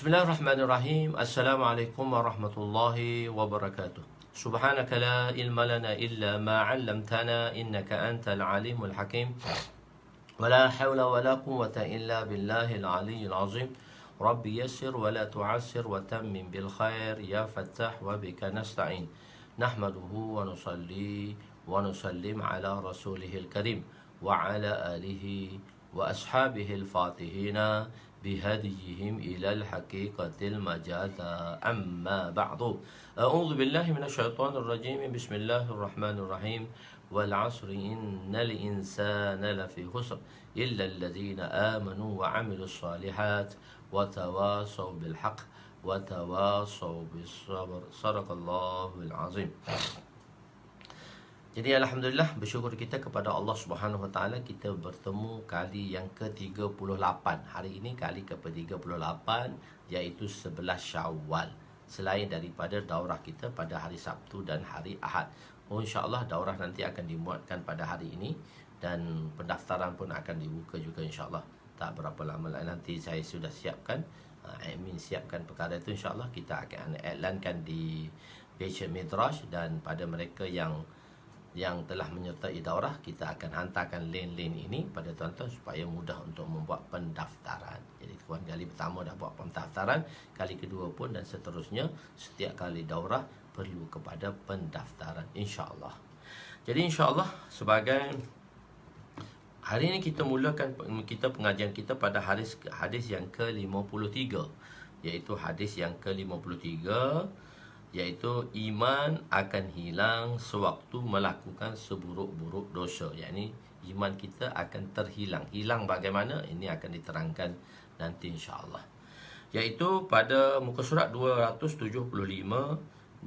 Bismillahirrahmanirrahim. Assalamualaikum warahmatullahi wabarakatuh. Subhanaka la ilma lana illa ma 'allamtana innaka antal alimul hakim. Wa la hawla wa la quwwata illa billahil aliyyil azim. Rabbi yassir wa la tu'assir wa tammim bil khair ya fattah wa bika nasta'in. Nahmaduhu wa nusalli wa nusallim ala rasulihil karim wa ala alihi wa ashabihil fatihina بهديهم إلى الحقيقة المجاذة أما بعد أعوذ بالله من الشيطان الرجيم بسم الله الرحمن الرحيم والعصر إن الإنسان لفي خسر إلا الذين آمنوا وعملوا الصالحات وتواصوا بالحق وتواصوا بالصبر صدق الله العظيم. Jadi alhamdulillah, bersyukur kita kepada Allah Subhanahu Wa Taala, kita bertemu kali yang ke-38. Hari ini kali ke-38, iaitu 11 Syawal. Selain daripada daurah kita pada hari Sabtu dan hari Ahad. InsyaAllah daurah nanti akan dimuatkan pada hari ini dan pendaftaran pun akan dibuka juga insyaAllah. Tak berapa lama lagi nanti saya sudah siapkan, admin siapkan perkara itu, insyaAllah kita akan iklankan di page Midrash, dan pada mereka yang telah menyertai daurah, kita akan hantarkan link-link ini pada tuan-tuan supaya mudah untuk membuat pendaftaran. Jadi tuan kali pertama dah buat pendaftaran, kali kedua pun dan seterusnya, setiap kali daurah perlu kepada pendaftaran insya-Allah. Jadi insya-Allah, sebagai hari ini kita mulakan pengajian kita pada hadis yang ke-53, iaitu hadis yang ke-53, iaitu iman akan hilang sewaktu melakukan seburuk-buruk dosa. Yakni iman kita akan terhilang. Hilang bagaimana? Ini akan diterangkan nanti insya-Allah. Iaitu pada muka surat 275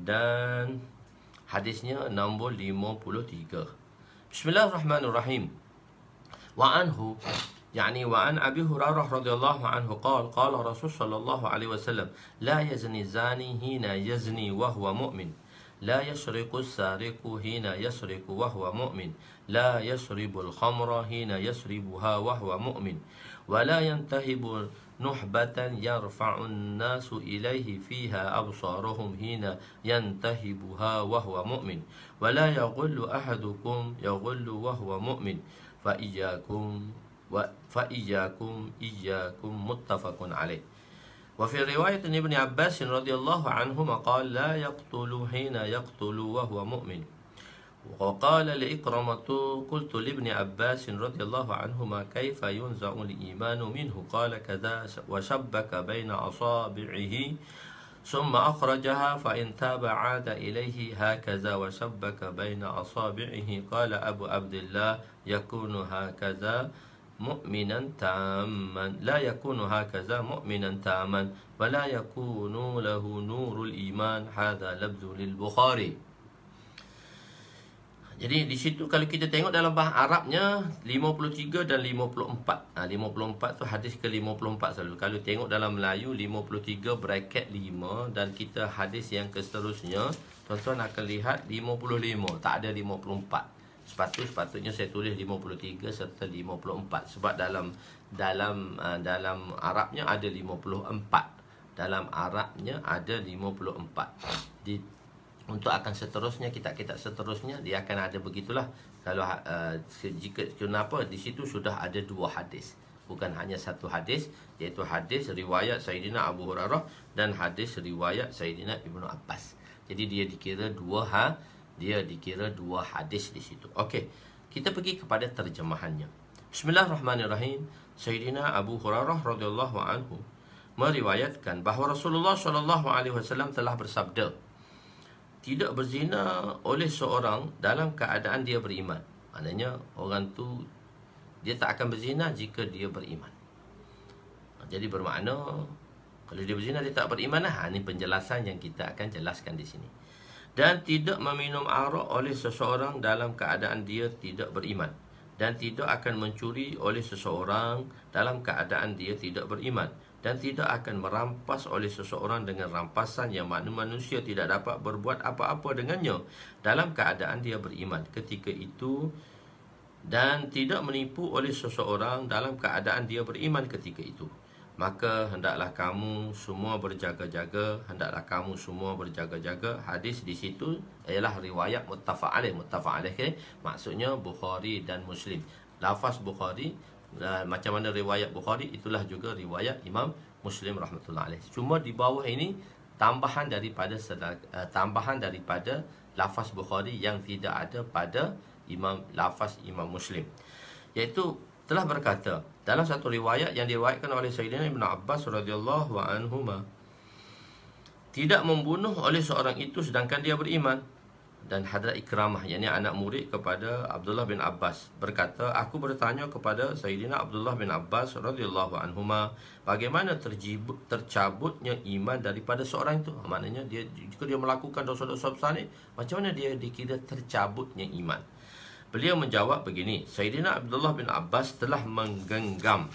dan hadisnya nombor 53. Bismillahirrahmanirrahim. Wa anhu يعني وعن أبي هريرة رضي الله عنه قال قال رسول صلى الله عليه وسلم لا يزني الزاني حين يزني وهو مؤمن لا يسرق السارق حين يسرق وهو مؤمن لا يشرب الخمر حين يشربها وهو مؤمن ولا ينتهب نحبة يرفع الناس إليه فيها أبصارهم حين ينتهبها وهو مؤمن ولا يغل أحدكم يغل وهو مؤمن إياكم متفق عليه. وفي رواية ابن عباس رضي الله عنهما قال لا يقتل حين يقتل وهو مؤمن. وقال لإكرمة قلت لابن عباس رضي الله عنهما كيف ينزع الإيمان منه قال كذا وشبك بين أصابعه ثم أخرجها فإن تاب عاد إليه هكذا وشبك بين أصابعه قال أبو عبد الله يكون هكذا مؤمنا تاما لا يكون هكذا مؤمنا تاما ولا يكون له نور الإيمان هذا لفظ للبخاري. Jadi di situ kalau kita tengok dalam bahasa Arabnya 53 dan 54. 54 tu hadis ke-54 selalu. Kalau tengok dalam Melayu 53 bracket 5, dan kita hadis yang seterusnya tuan-tuan akan lihat 55, tak ada 54. Sepatutnya saya tulis 53 serta 54 sebab dalam Arabnya ada 54. Dalam Arabnya ada 54. Untuk akan seterusnya, kitab-kitab seterusnya dia akan ada begitulah. Kalau kenapa di situ sudah ada dua hadis, bukan hanya satu hadis, iaitu hadis riwayat Sayyidina Abu Hurairah dan hadis riwayat Sayyidina Ibnu Abbas. Jadi dia dikira dua hadis di situ. Okey, kita pergi kepada terjemahannya. Bismillahirrahmanirrahim. Sayyidina Abu Hurairah radhiyallahu anhu meriwayatkan bahawa Rasulullah sallallahu alaihi wasallam telah bersabda, tidak berzina oleh seorang dalam keadaan dia beriman. Maknanya orang tu dia tak akan berzina jika dia beriman. Jadi bermakna kalau dia berzina dia tak beriman lah. Ini penjelasan yang kita akan jelaskan di sini. Dan tidak meminum arak oleh seseorang dalam keadaan dia tidak beriman, dan tidak akan mencuri oleh seseorang dalam keadaan dia tidak beriman, dan tidak akan merampas oleh seseorang dengan rampasan yang mana manusia tidak dapat berbuat apa-apa dengannya dalam keadaan dia beriman ketika itu, dan tidak menipu oleh seseorang dalam keadaan dia beriman ketika itu. maka hendaklah kamu semua berjaga-jaga, hendaklah kamu semua berjaga-jaga. Hadis di situ ialah riwayat muttafaq alaih. Muttafaq alaih maksudnya Bukhari dan Muslim. Lafaz Bukhari macam mana riwayat Bukhari, itulah juga riwayat Imam Muslim rahmatullah alaih. Cuma di bawah ini tambahan daripada lafaz Bukhari yang tidak ada pada lafaz Imam Muslim, iaitu telah berkata dalam satu riwayat yang diriwayatkan oleh Sayyidina Ibn Abbas radhiyallahu anhuma, tidak membunuh oleh seorang itu sedangkan dia beriman. Dan Hadrat Ikramah, yakni anak murid kepada Abdullah bin Abbas, berkata, aku bertanya kepada Sayyidina Abdullah bin Abbas radhiyallahu anhuma, bagaimana tercabutnya iman daripada seorang itu? Maknanya jika dia melakukan dosa-dosa besar ni, macam mana dia dikira tercabutnya iman? Beliau menjawab begini, Sayyidina Abdullah bin Abbas telah menggenggam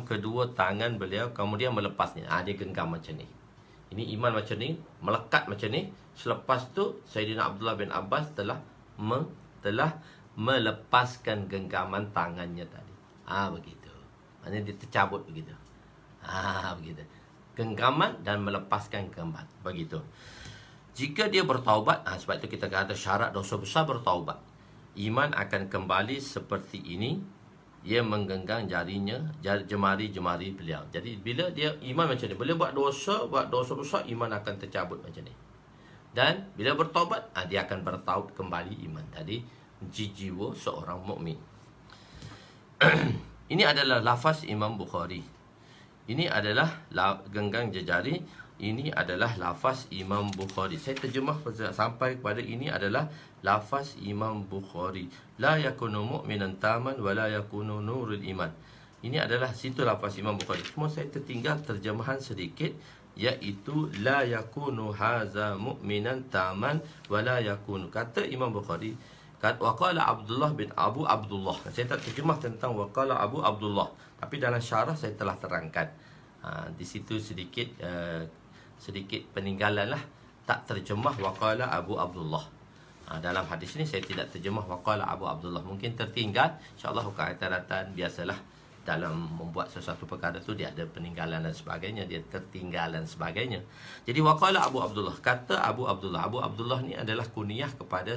kedua tangan beliau, kemudian melepasnya. Dia genggam macam ni. Ini iman macam ni, melekat macam ni. Selepas tu Sayyidina Abdullah bin Abbas telah melepaskan genggaman tangannya tadi. Begitu. Maknanya dia tercabut begitu. Begitu. Genggaman dan melepaskan genggaman. Begitu. Jika dia bertaubat, sebab itu kita kata syarat dosa besar bertaubat. Iman akan kembali seperti ini. Ia menggenggam jemari-jemari beliau. Jadi bila dia iman macam ni, bila buat dosa besar, iman akan tercabut macam ni. Dan bila bertaubat, dia akan bertaubat kembali iman tadi, jiwa seorang mukmin. Ini adalah lafaz Imam Bukhari. Ini adalah genggam jari. Ini adalah lafaz Imam Bukhari. Saya terjemah sampai kepada ini adalah lafaz Imam Bukhari. La yakunu mu'minan taman wa la yakunu nurul iman. Ini adalah situ lafaz Imam Bukhari. Cuma saya tertinggal terjemahan sedikit, iaitu la yakunu haza mu'minan taman wa la yakunu. Kata Imam Bukhari, waqala Abdullah bin Abu Abdullah. Saya tak terjemah tentang waqala Abu Abdullah, tapi dalam syarah saya telah terangkan. Di situ sedikit peninggalan lah, tak terjemah waqala Abu Abdullah. Dalam hadis ini saya tidak terjemah waqala Abu Abdullah. Mungkin tertinggal. InsyaAllah akan biasalah dalam membuat sesuatu perkara tu dia ada peninggalan dan sebagainya, dia tertinggalan sebagainya. Jadi waqala Abu Abdullah, kata Abu Abdullah. Abu Abdullah ni adalah kunyah kepada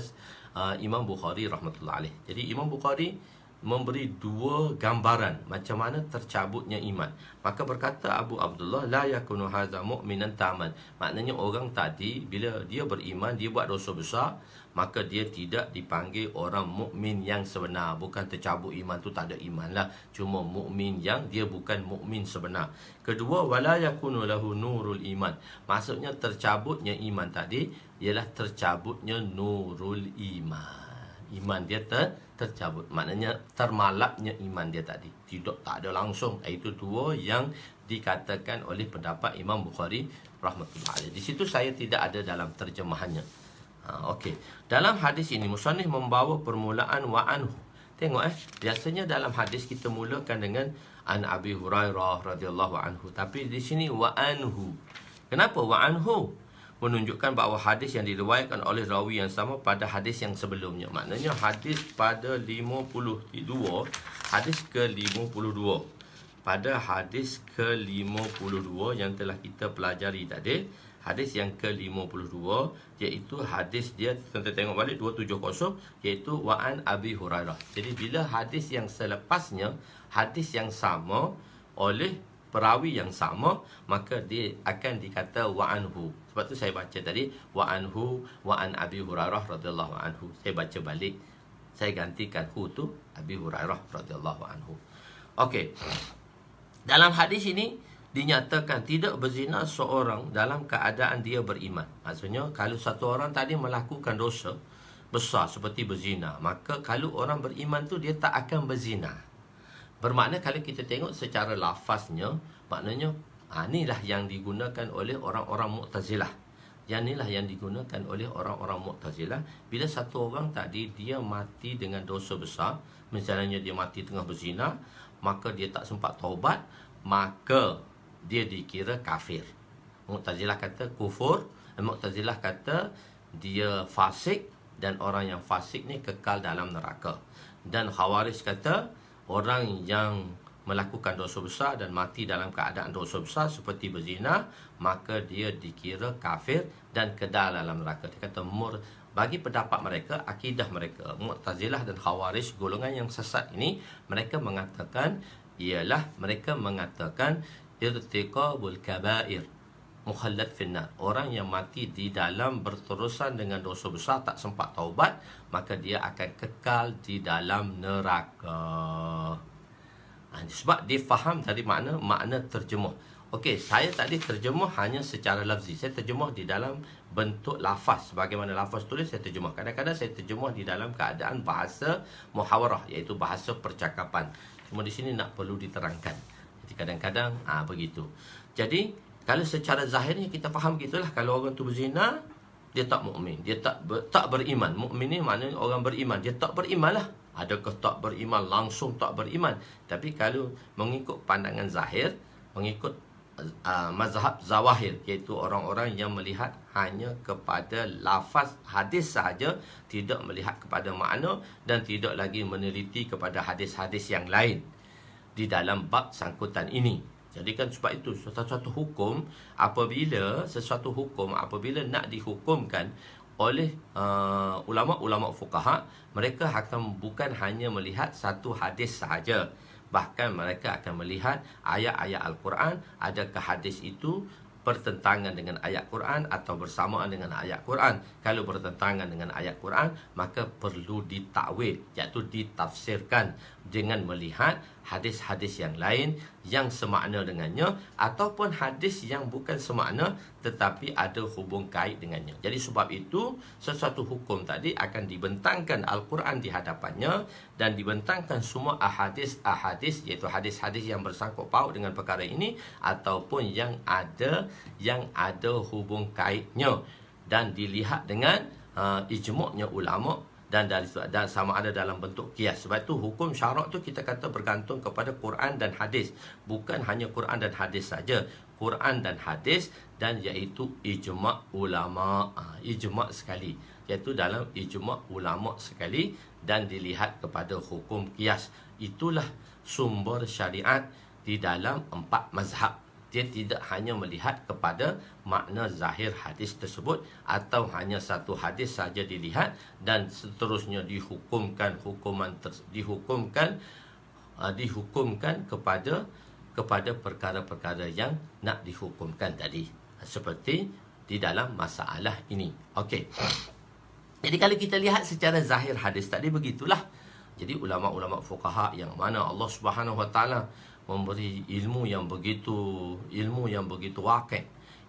Imam Bukhari rahmatullah alaih. Jadi Imam Bukhari memberi dua gambaran macam mana tercabutnya iman. Maka berkata Abu Abdullah, la yakunu hadza mu'minan taman. Maknanya orang tadi bila dia beriman, dia buat dosa besar, maka dia tidak dipanggil orang mukmin yang sebenar. Bukan tercabut iman tu tak ada iman lah, cuma mukmin yang dia bukan mukmin sebenar. Kedua, wala yakunu lahu nurul iman. Maksudnya tercabutnya iman tadi ialah tercabutnya nurul iman. Iman dia tercabut, maknanya termalapnya iman dia tadi. Tak ada langsung. Itu dua yang dikatakan oleh pendapat Imam Bukhari rahmatullah alaih. Di situ saya tidak ada dalam terjemahannya. Okey. Dalam hadis ini musannif membawa permulaan wa anhu. Tengok biasanya dalam hadis kita mulakan dengan an Abi Hurairah radhiyallahu anhu, tapi di sini wa anhu. Kenapa wa anhu? Menunjukkan bahawa hadis yang diriwayatkan oleh rawi yang sama pada hadis yang sebelumnya. Maknanya hadis pada 52, hadis ke-52. Pada hadis ke-52 yang telah kita pelajari tadi, hadis yang ke-52, iaitu hadis dia, kita tengok balik 270, iaitu wa'an Abi Hurairah. Jadi bila hadis yang selepasnya, hadis yang sama oleh perawi yang sama, maka dia akan dikata wa'anhu. Sebab tu saya baca tadi wa'anhu wa'an Abi Hurairah radhiyallahu anhu. Saya baca balik, saya gantikan hu tu Abi Hurairah radhiyallahu anhu. Okey. Dalam hadis ini dinyatakan tidak berzina seorang dalam keadaan dia beriman. Maksudnya kalau satu orang tadi melakukan dosa besar seperti berzina, maka kalau orang beriman tu dia tak akan berzina. Bermakna kalau kita tengok secara lafaznya, maknanya inilah yang digunakan oleh orang-orang Mu'tazilah. Inilah yang digunakan oleh orang-orang Mu'tazilah. Bila satu orang tadi dia mati dengan dosa besar, misalnya dia mati tengah berzina, maka dia tak sempat taubat, maka dia dikira kafir. Mu'tazilah kata kufur, Mu'tazilah kata dia fasik, dan orang yang fasik ni kekal dalam neraka. Dan Khawarij kata orang yang melakukan dosa besar dan mati dalam keadaan dosa besar seperti berzina, maka dia dikira kafir dan kekal dalam neraka. Dia kata bagi pendapat mereka, akidah mereka, Mu'tazilah dan Khawarij, golongan yang sesat ini, mereka mengatakan irtiqabul kabair mukhallad finnar. Orang yang mati di dalam berterusan dengan dosa besar, tak sempat taubat, maka dia akan kekal di dalam neraka. Sebab dia faham tadi makna terjemuh. Okey, saya tadi terjemuh hanya secara lafzi. Saya terjemuh di dalam bentuk lafaz. Bagaimana lafaz tulis, saya terjemuh. Kadang-kadang saya terjemuh di dalam keadaan bahasa muhawarah, iaitu bahasa percakapan. Cuma di sini nak perlu diterangkan. Jadi kadang-kadang begitu. Jadi kalau secara zahirnya kita faham gitulah, kalau orang tu berzina, dia tak mukmin, dia tak beriman. Mukmin ni maknanya orang beriman, dia tak beriman lah. Adakah tak beriman, langsung tak beriman? Tapi kalau mengikut pandangan zahir, mengikut mazhab zawahir, iaitu orang-orang yang melihat hanya kepada lafaz hadis sahaja, tidak melihat kepada makna dan tidak lagi meneliti kepada hadis-hadis yang lain di dalam bab sangkutan ini. Jadi kan sebab itu sesuatu hukum apabila nak dihukumkan oleh ulama-ulama fuqaha, mereka akan bukan hanya melihat satu hadis sahaja, bahkan mereka akan melihat ayat-ayat Al-Quran, adakah hadis itu bertentangan dengan ayat Quran atau bersamaan dengan ayat Quran. Kalau bertentangan dengan ayat Quran, maka perlu ditakwil, iaitu ditafsirkan dengan melihat hadis-hadis yang lain yang semakna dengannya, ataupun hadis yang bukan semakna tetapi ada hubung kait dengannya. Jadi sebab itu sesuatu hukum tadi akan dibentangkan Al-Quran di hadapannya dan dibentangkan semua ahadis, iaitu hadis-hadis yang bersangkut paut dengan perkara ini ataupun yang ada hubung kaitnya, dan dilihat dengan ijma'nya ulama dan sama ada dalam bentuk qiyas. Sebab itu hukum syarak tu kita kata bergantung kepada Quran dan hadis, bukan hanya Quran dan hadis saja, Quran dan hadis, dan iaitu ijma' ulama, ijma' sekali, iaitu dalam ijma' ulama sekali, dan dilihat kepada hukum qiyas. Itulah sumber syariat di dalam 4 mazhab. Dia tidak hanya melihat kepada makna zahir hadis tersebut atau hanya satu hadis saja dilihat dan seterusnya dihukumkan kepada perkara-perkara yang nak dihukumkan tadi, seperti di dalam masalah ini. Okey. Jadi kalau kita lihat secara zahir hadis tadi begitulah. Jadi ulama-ulama fuqaha yang mana Allah Subhanahu Wa Taala memberi ilmu yang begitu waqi'.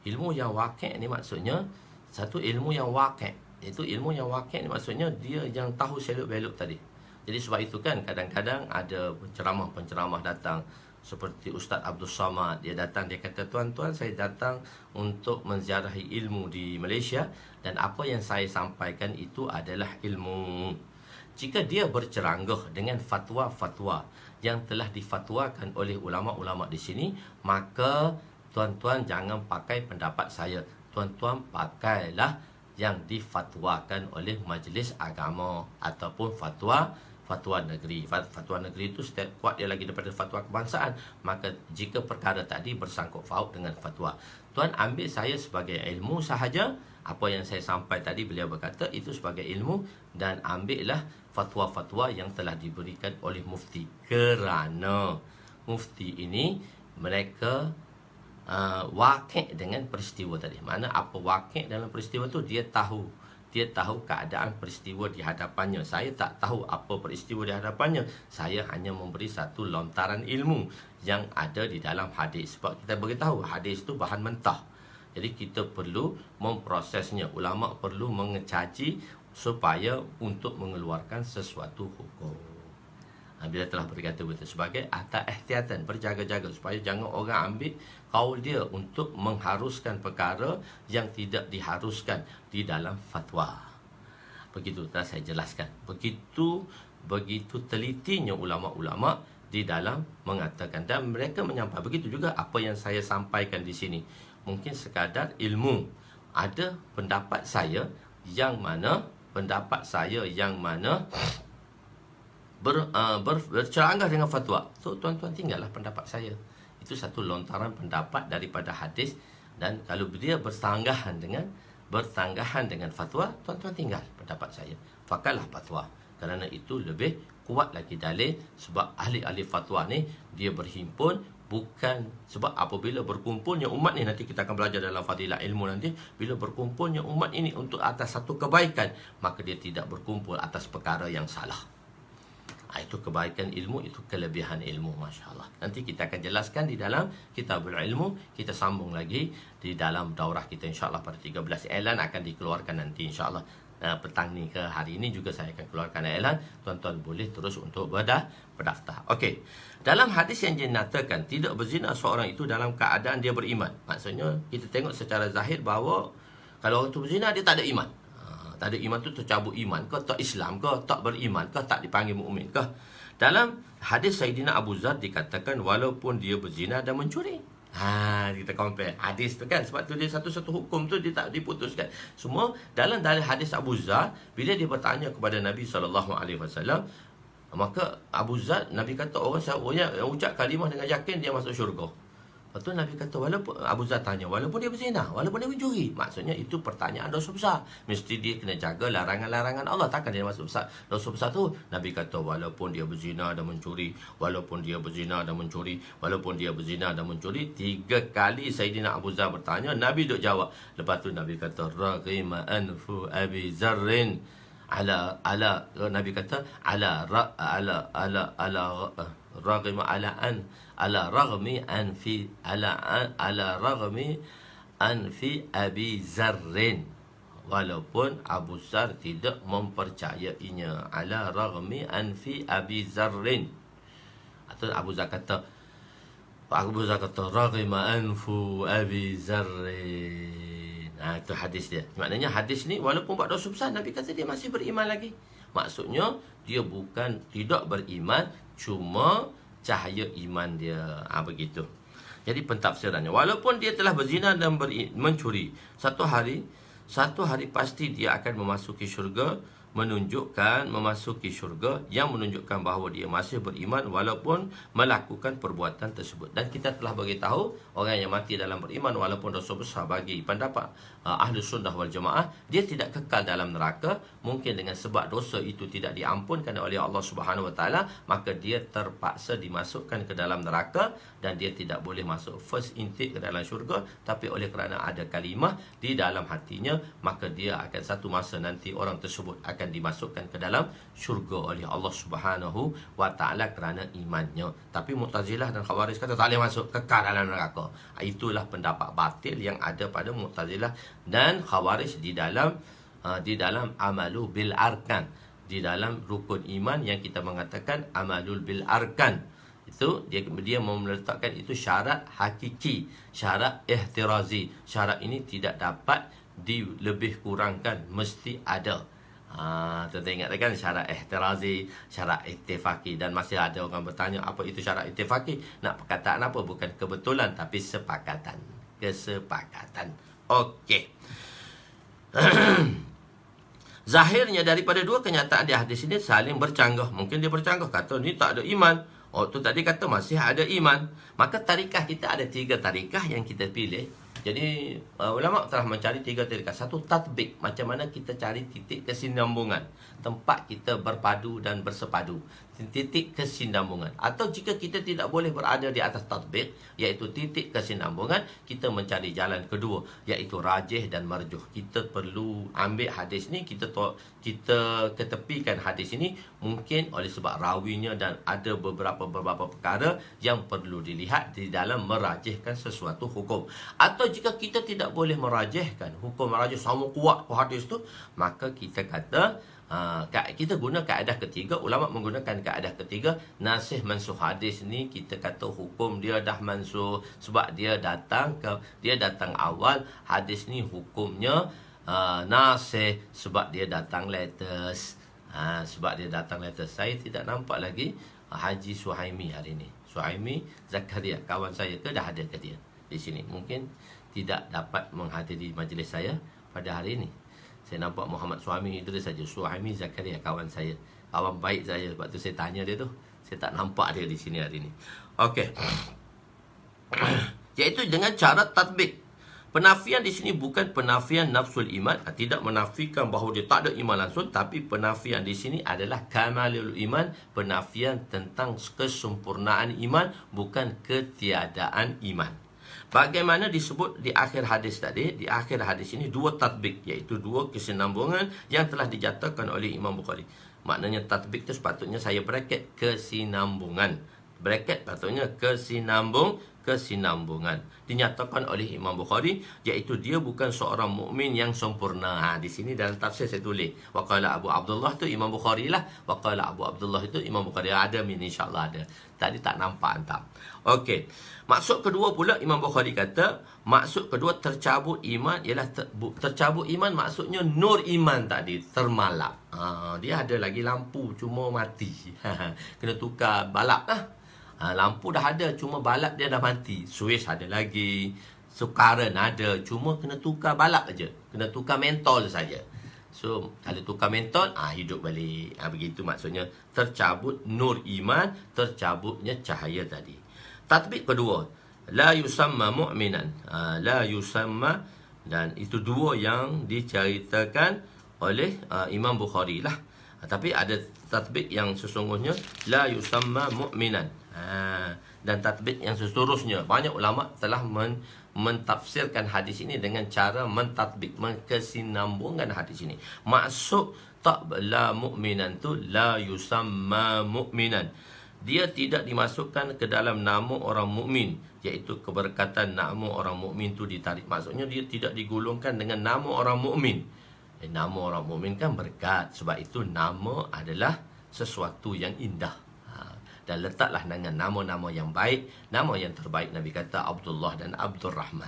Ilmu yang waqi' ni maksudnya satu ilmu yang waqi'. Itu ilmu yang waqi' ni maksudnya dia yang tahu selok-belok tadi. Jadi sebab itu kan kadang-kadang ada penceramah datang seperti Ustaz Abdul Samad. Dia datang, dia kata, "Tuan-tuan, saya datang untuk menziarahi ilmu di Malaysia dan apa yang saya sampaikan itu adalah ilmu." Jika dia berceranggah dengan fatwa-fatwa yang telah difatwakan oleh ulama-ulama di sini, maka tuan-tuan jangan pakai pendapat saya. Tuan-tuan pakailah yang difatwakan oleh majlis agama ataupun fatwa negeri. Fatwa negeri itu setiap kuat dia lagi daripada fatwa kebangsaan. Maka jika perkara tadi bersangkut paut dengan fatwa, tuan ambil saya sebagai ilmu sahaja. Apa yang saya sampai tadi, beliau berkata itu sebagai ilmu, dan ambillah fatwa-fatwa yang telah diberikan oleh mufti. Kerana mufti ini mereka waqi' dengan peristiwa tadi. Mana apa waqi' dalam peristiwa tu, dia tahu keadaan peristiwa di hadapannya. Saya tak tahu apa peristiwa di hadapannya. Saya hanya memberi satu lontaran ilmu yang ada di dalam hadis. Sebab kita beritahu hadis itu bahan mentah. Jadi kita perlu memprosesnya. Ulama perlu mengecaci supaya untuk mengeluarkan sesuatu hukum. Bila telah berkata betul, sebagai atas ihtiyatan, berjaga-jaga supaya jangan orang ambil kaul dia untuk mengharuskan perkara yang tidak diharuskan di dalam fatwa. Begitu telah saya jelaskan. Begitu telitinya ulama-ulama di dalam mengatakan, dan mereka menyampaikan. Begitu juga apa yang saya sampaikan di sini. Mungkin sekadar ilmu. Ada pendapat saya yang mana berceranggah dengan fatwa. So tuan-tuan tinggallah pendapat saya. Itu satu lontaran pendapat daripada hadis, dan kalau dia bertanggahan dengan fatwa, tuan-tuan tinggal pendapat saya. Pakallah fatwa. Kerana itu lebih kuat lagi dalil, sebab ahli-ahli fatwa ni dia berhimpun bukan sebab apabila berkumpulnya umat ni, nanti kita akan belajar dalam fadilah ilmu nanti, bila berkumpulnya umat ini untuk atas satu kebaikan, maka dia tidak berkumpul atas perkara yang salah. Itu kebaikan ilmu, itu kelebihan ilmu, masya-Allah. Nanti kita akan jelaskan di dalam Kitabul Ilmu. Kita sambung lagi di dalam daurah kita insya-Allah pada 13. Elan akan dikeluarkan nanti insya-Allah. Petang ni ke hari ini juga saya akan keluarkan elan. Tuan-tuan boleh terus untuk berdaftar. Okey. Dalam hadis yang dinyatakan tidak berzina seorang itu dalam keadaan dia beriman. Maksudnya kita tengok secara zahir bahawa kalau orang tu berzina dia tak ada iman. Tak ada iman tu tercabut iman ke, tak Islam ke, tak beriman ke, tak dipanggil mukmin ke. Dalam hadis Sayyidina Abu Zar dikatakan walaupun dia berzina dan mencuri. Kita compare hadis tu kan, sebab tu dia satu-satu hukum tu dia tak diputuskan. Semua dalam hadis Abu Zar, bila dia bertanya kepada Nabi SAW, maka Abu Zar, Nabi kata orang yang ucap kalimah dengan yakin dia masuk syurga. Lepas tu Nabi kata, walaupun Abu Zar tanya, walaupun dia berzina, walaupun dia mencuri. Maksudnya itu pertanyaan dosa besar. Mesti dia kena jaga larangan-larangan Allah. Takkan dia masuk besar, dosa besar tu. Nabi kata, walaupun dia berzina dan mencuri, walaupun dia berzina dan mencuri, walaupun dia berzina dan mencuri. 3 kali Sayyidina Abu Zar bertanya, Nabi duk jawab. Lepas tu Nabi kata, Raghima anfu Abi Zarrin. Nabi kata, raghima ala raghmi anfi Abi Zarrin, walaupun Abu Zar tidak mempercayainya. Ala raghmi anfi Abi Zarrin. Atau Abu Zar kata raghima anfu Abi Zarrin. Itu hadis dia. Maknanya hadis ni walaupun buat dosa besar, Nabi kata dia masih beriman lagi. Maksudnya dia bukan tidak beriman, cuma cahaya iman dia. Begitu. Jadi pentafsirannya, walaupun dia telah berzina dan mencuri, satu hari pasti dia akan memasuki syurga, memasuki syurga yang menunjukkan bahawa dia masih beriman walaupun melakukan perbuatan tersebut. Dan kita telah beritahu orang yang mati dalam beriman walaupun dosa besar, bagi pendapat Ahli Sunnah wal Jamaah, dia tidak kekal dalam neraka. Mungkin dengan sebab dosa itu tidak diampunkan oleh Allah Subhanahu Wa Taala, maka dia terpaksa dimasukkan ke dalam neraka dan dia tidak boleh masuk first intake ke dalam syurga. Tapi oleh kerana ada kalimah di dalam hatinya, maka dia akan satu masa nanti orang tersebut akan dimasukkan ke dalam syurga oleh Allah Subhanahu Wa Taala kerana imannya. Tapi Mu'tazilah dan Khawarij kata tak boleh masuk, kekal dalam neraka. Itulah pendapat batil yang ada pada Mu'tazilah dan Khawarij di dalam amalu bil arkan, di dalam rukun iman yang kita mengatakan amalul bil arkan. Itu dia meletakkan itu syarat hakiki, syarat ihtirazi. Syarat ini tidak dapat dilebih kurangkan, mesti ada. Tuan ingat kan syarat ihtirazi, syarat ittifaqi, dan masih ada orang bertanya apa itu syarat ittifaqi. Nak perkataan apa? Bukan kebetulan tapi kesepakatan. Okey. Zahirnya daripada dua kenyataan di hadis ini saling bercanggah. Mungkin dia bercanggah, kata ni tak ada iman. Tu tadi kata masih ada iman. Maka tarikah kita ada 3 tarikah yang kita pilih. Jadi ulama telah mencari 3 tarikah. Satu, tatbik, macam mana kita cari titik kesinambungan, tempat kita berpadu dan bersepadu, titik kesinambungan. Atau jika kita tidak boleh berada di atas tatbik, iaitu titik kesinambungan, kita mencari jalan kedua, iaitu rajih dan marjuh. Kita perlu ambil hadis ni, kita ketepikan hadis ini, mungkin oleh sebab rawinya dan ada beberapa perkara yang perlu dilihat di dalam merajihkan sesuatu hukum. Atau jika kita tidak boleh merajihkan hukum merajih sama kuat hadis tu, maka kita kata kita guna kaedah ketiga. Ulama menggunakan kaedah ketiga, nasih mansuh. Hadis ni kita kata hukum dia dah mansuh sebab dia datang awal. Hadis ni hukumnya nasih sebab dia datang latest. Saya tidak nampak lagi Haji Suhaimi hari ni. Suhaimi Zakaria, kawan saya ke, dah ada ke dia di sini? Mungkin tidak dapat menghadiri majlis saya pada hari ini. Saya nampak Muhammad Suhaimi Idris saja. Suhaimi Zakaria kawan saya, kawan baik saya. Sebab tu saya tanya dia tu. Saya tak nampak dia di sini hari ini. Okey. Iaitu dengan cara tatbik. Penafian di sini bukan penafian nafsul iman, tidak menafikan bahawa dia tak ada iman langsung, tapi penafian di sini adalah kamalul iman, penafian tentang kesempurnaan iman, bukan ketiadaan iman. Bagaimana disebut di akhir hadis tadi? Di akhir hadis ini dua tatbik, iaitu dua kesinambungan yang telah dijatuhkan oleh Imam Bukhari. Maknanya tatbik itu sepatutnya saya bracket kesinambungan. Bracket patutnya kesinambungan dinyatakan oleh Imam Bukhari, iaitu dia bukan seorang mukmin yang sempurna. Di sini dalam tafsir saya tulis waqala Abu Abdullah tu Imam Bukhari lah, waqala Abu Abdullah itu Imam Bukhari. Ada insya-Allah ada. Tadi tak nampak hantar. Okey. Maksud kedua pula Imam Bukhari kata, maksud kedua tercabut iman ialah tercabut iman, maksudnya nur iman tadi termalap. Dia ada lagi lampu cuma mati. Kena tukar balap lah. Lampu dah ada, cuma balap dia dah mati. Suis ada lagi, current ada, cuma kena tukar balap aja, kena tukar mentol saja. So kalau tukar mentol, hidup balik. Begitu maksudnya tercabut nur iman, tercabutnya cahaya tadi. Tatbik kedua, la yusamma mu'minan, la yusamma, dan itu dua yang diceritakan oleh Imam Bukhari lah. Tapi ada tatbik yang sesungguhnya la yusamma mu'minan. Dan tatbik yang seterusnya, banyak ulama telah mentafsirkan hadis ini dengan cara mentatbik, mengkesinambungkan hadis ini. Maksud la mu'minan tu la yusamma mu'minan, dia tidak dimasukkan ke dalam nama orang mukmin, iaitu keberkatan nama orang mukmin tu ditarik. Maksudnya dia tidak digolongkan dengan nama orang mukmin. Nama orang mukmin kan berkat, sebab itu nama adalah sesuatu yang indah. Dan letaklah dengan nama-nama yang baik, nama yang terbaik. Nabi kata Abdullah dan Abdul Rahman.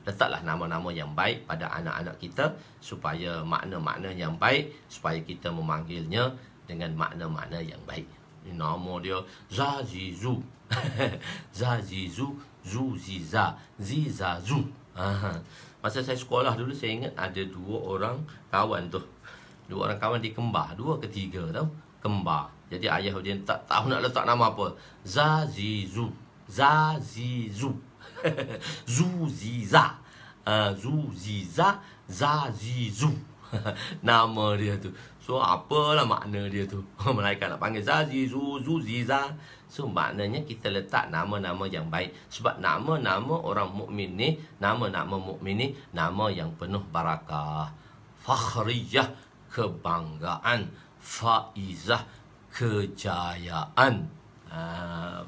Letaklah nama-nama yang baik pada anak-anak kita, supaya makna-makna yang baik, supaya kita memanggilnya dengan makna-makna yang baik. Nama dia Zazizu. Zazizu, Zuziza, Zizazu. Masa saya sekolah dulu, saya ingat ada dua orang kawan tu. Dua orang kawan di kembar, dua ketiga tau, kembar. Jadi ayah dia tak tahu nak letak nama apa. Zazizu, Zazizu, Zuziza, Zuziza, Zazizu. Nama dia tu. So apalah makna dia tu. Malaikat nak panggil Zazizu, Zuziza. So maknanya kita letak nama-nama yang baik. Sebab nama-nama orang mukmin ni, nama-nama mukmin ni nama yang penuh barakah. Fakhriyah, kebanggaan. Faizah, kejayaan.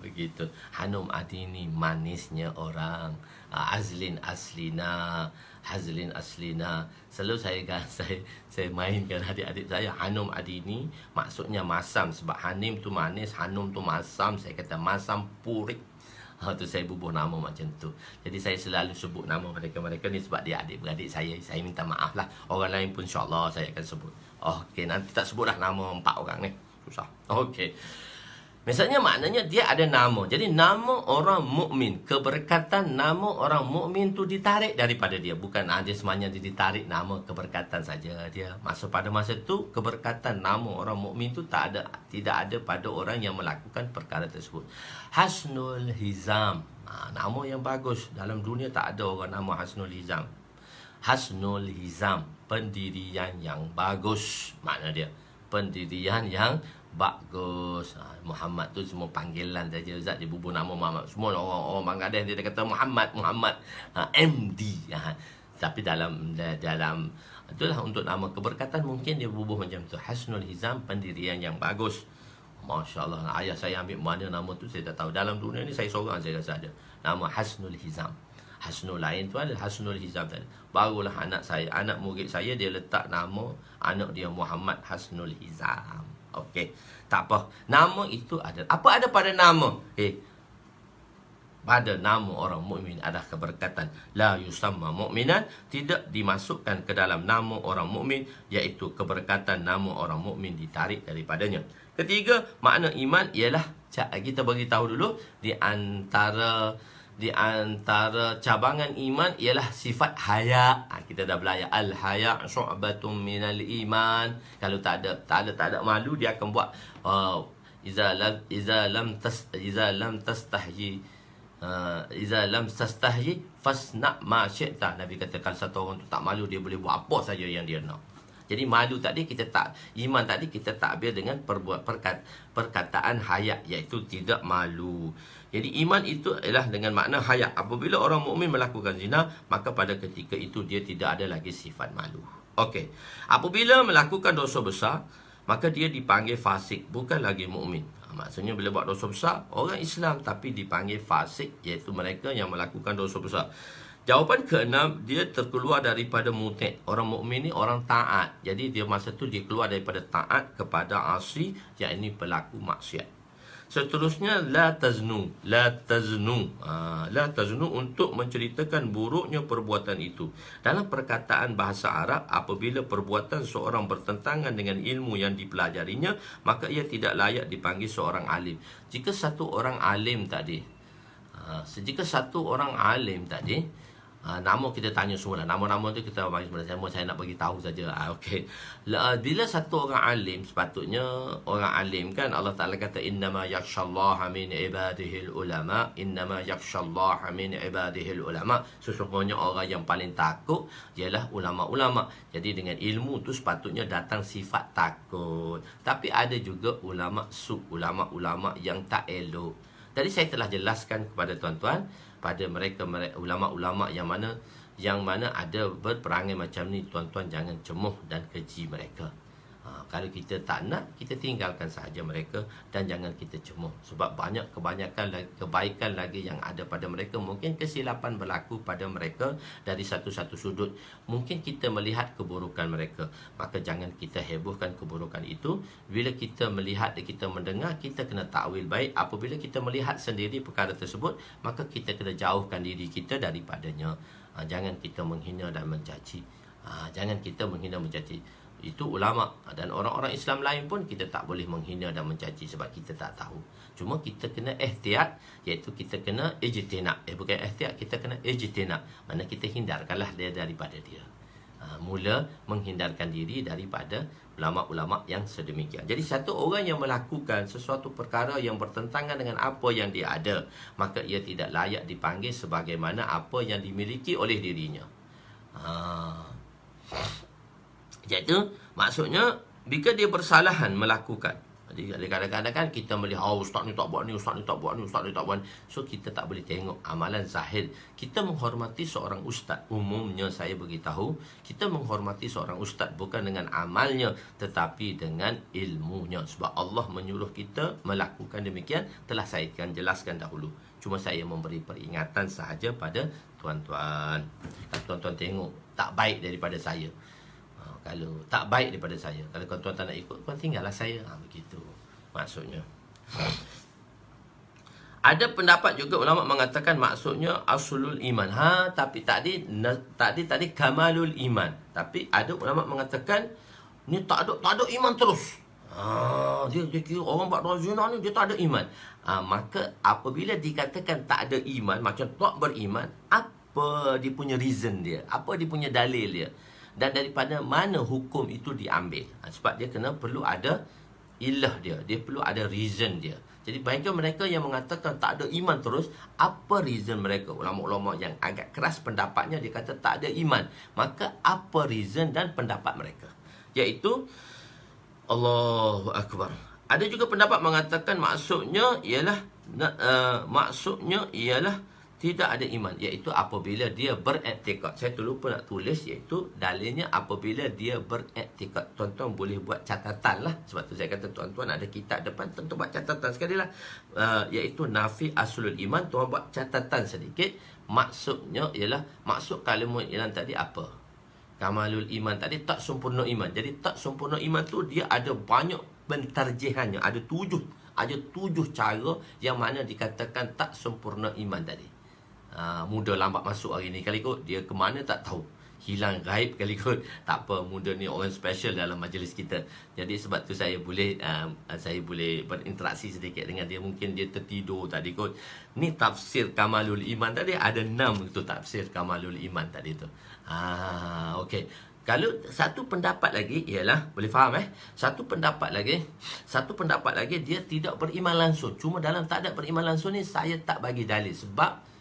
Begitu. Hanum Adini, manisnya orang. Azlin Aslina, Hazlin Aslina. Selalu saya mainkan adik-adik saya Hanum Adini, maksudnya masam. Sebab Hanim tu manis, Hanum tu masam. Saya kata masam purik. Tu saya bubuh nama macam tu. Jadi saya selalu sebut nama mereka-mereka ni sebab dia adik-beradik saya. Saya minta maaf lah. Orang lain pun insya-Allah saya akan sebut. Okey, nanti tak sebut dah nama 4 orang ni. Susah. Okey. Misalnya maknanya dia ada nama. Jadi nama orang mukmin, keberkatan nama orang mukmin tu ditarik daripada dia. Bukan dia semuanya dia ditarik nama keberkatan saja dia. Pada masa tu keberkatan nama orang mukmin tu tidak ada pada orang yang melakukan perkara tersebut. Hasnul Hizam. Nama yang bagus. Dalam dunia tak ada orang nama Hasnul Hizam. Hasnul Hizam, pendirian yang bagus. Makna dia pendirian yang bagus. Muhammad tu semua panggilan saja. Ustaz dia bubuh nama Muhammad. Semua orang Bangladesh dia kata Muhammad, MD. Tapi dalam itulah untuk nama keberkatan mungkin dia bubuh macam tu. Hasnul Hizam, pendirian yang bagus. Masya-Allah, ayah saya ambil mana nama tu saya tak tahu. Dalam dunia ni saya seorang saya rasa ada nama Hasnul Hizam. Hasnul lain tu ada Hasnul Hizam tadi. Barulah anak saya, anak murid saya, dia letak nama anak dia Muhammad Hasnul Hizam. Okey, tak apa. Nama itu ada. Apa ada pada nama? Pada nama orang mukmin ada keberkatan. La yusamma mu'minan, tidak dimasukkan ke dalam nama orang mukmin, iaitu keberkatan nama orang mukmin ditarik daripadanya. Ketiga, makna iman ialah, kita bagi tahu dulu di antara di antara cabangan iman ialah sifat haya. Kita dah belajar al-haya syu'batun minal iman. Kalau tak ada malu, dia akan buat iza lam tastahyi fasna ma syi'ta. Nabi kata kalau satu orang tu tak malu, dia boleh buat apa saja yang dia nak. Jadi malu tadi iman tadi kita takbir dengan perkataan haya, iaitu tidak malu. Jadi iman itu adalah dengan makna haya. Apabila orang mukmin melakukan zina, maka pada ketika itu dia tidak ada lagi sifat malu. Okey. Apabila melakukan dosa besar, maka dia dipanggil fasik, bukan lagi mukmin. Maksudnya bila buat dosa besar, orang Islam tapi dipanggil fasik, iaitu mereka yang melakukan dosa besar. Jawapan keenam, dia terkeluar daripada muti'. Orang mukmin ni orang taat. Jadi dia masa tu dia keluar daripada taat kepada asi, yakni pelaku maksiat. Seterusnya, la taznu. La taznu untuk menceritakan buruknya perbuatan itu. Dalam perkataan bahasa Arab, apabila perbuatan seorang bertentangan dengan ilmu yang dipelajarinya, maka ia tidak layak dipanggil seorang alim. Jika satu orang alim tadi, nama kita tanya semua lah. Nama-nama tu kita bagi semua. Saya nak bagi tahu saja. Okey. Bila satu orang alim, sepatutnya orang alim kan Allah Taala kata innama yakhshallaha min ibadihil ulama. Innama yakhshallaha min ibadihil ulama. Sesungguhnya orang yang paling takut ialah ulama-ulama. Jadi dengan ilmu tu sepatutnya datang sifat takut. Tapi ada juga ulama ulama-ulama yang tak elok. Tadi saya telah jelaskan kepada tuan-tuan, pada mereka ulama-ulama yang mana ada berperangai macam ni, tuan-tuan jangan cemuh dan keji mereka. Kalau kita tak nak, kita tinggalkan sahaja mereka dan jangan kita cemuh. Sebab kebanyakan kebaikan lagi yang ada pada mereka. Mungkin kesilapan berlaku pada mereka dari satu-satu sudut. Mungkin kita melihat keburukan mereka, maka jangan kita hebohkan keburukan itu. Bila kita melihat dan kita mendengar, kita kena takwil baik. Apabila kita melihat sendiri perkara tersebut, maka kita kena jauhkan diri kita daripadanya. Jangan kita menghina dan mencaci. Jangan kita menghina mencaci. Itu ulama dan orang-orang Islam lain pun kita tak boleh menghina dan mencaci sebab kita tak tahu. Cuma kita kena ihtiyat, iaitu kita kena ijtinab. Bukan ihtiyat, kita kena ijtinab. Mana kita hindarkanlah dia daripada dia. Mula menghindarkan diri daripada ulama-ulama yang sedemikian. Jadi satu orang yang melakukan sesuatu perkara yang bertentangan dengan apa yang dia ada, maka ia tidak layak dipanggil sebagaimana apa yang dimiliki oleh dirinya. Iaitu maksudnya jika dia bersalahan melakukan. Jadi kadang-kadang kan kita melihat ustaz ni tak buat ni, ustaz ni tak buat ni, ustaz ni tak buat ni. So kita tak boleh tengok amalan zahir. Kita menghormati seorang ustaz. Umumnya saya beritahu, kita menghormati seorang ustaz bukan dengan amalnya tetapi dengan ilmunya. Sebab Allah menyuruh kita melakukan demikian, telah saya akan jelaskan dahulu. Cuma saya memberi peringatan sahaja pada tuan-tuan. Kalau tuan-tuan tengok tak baik daripada saya, kalau tak baik daripada saya, kalau tuan-tuan tak nak ikut, tuan tinggallah saya. Begitu maksudnya. Ada pendapat juga ulama mengatakan maksudnya aslul iman. Tapi tadi kamalul iman. Tapi ada ulama mengatakan ni tak ada iman terus. Dia kira orang buat dosa zina ni dia tak ada iman. Maka apabila dikatakan tak ada iman, macam tak beriman, apa dia punya reason dia? Apa dia punya dalil dia? Dan daripada mana hukum itu diambil? Sebab dia perlu ada ilah dia. Dia perlu ada reason dia. Jadi bagi mereka yang mengatakan tak ada iman terus, apa reason mereka? Ulama-ulama yang agak keras pendapatnya, dia kata tak ada iman. Maka apa reason dan pendapat mereka? Iaitu Allahu Akbar. Ada juga pendapat mengatakan maksudnya ialah tidak ada iman, iaitu apabila dia beriktikad. Saya lupa nak tulis, iaitu dalilnya apabila dia beriktikad. Tuan-tuan boleh buat catatan lah. Sebab tu saya kata tuan-tuan ada kitab depan, tentu buat catatan sekali lah. Iaitu nafi aslul iman. Tuan buat catatan sedikit. Maksudnya ialah, maksud kalimah iman tadi apa? Kamalul iman tadi tak sempurna iman. Jadi tak sempurna iman tu dia ada banyak pentarjihannya. Ada tujuh cara yang mana dikatakan tak sempurna iman tadi. Mudah lambat masuk hari ni. Kalau ikut dia ke mana tak tahu. hilang gaib kali kot. Tak apa, muda ni orang special dalam majlis kita. Jadi sebab tu saya boleh berinteraksi sedikit dengan dia. Mungkin dia tertidur tadi kot. Ni tafsir Kamalul Iman tadi, ada 6 tu tafsir Kamalul Iman tadi tu. Okey. Kalau satu pendapat lagi ialah, boleh faham Satu pendapat lagi dia tidak beriman langsung. Cuma dalam tak ada beriman langsung ni saya tak bagi dalil, sebab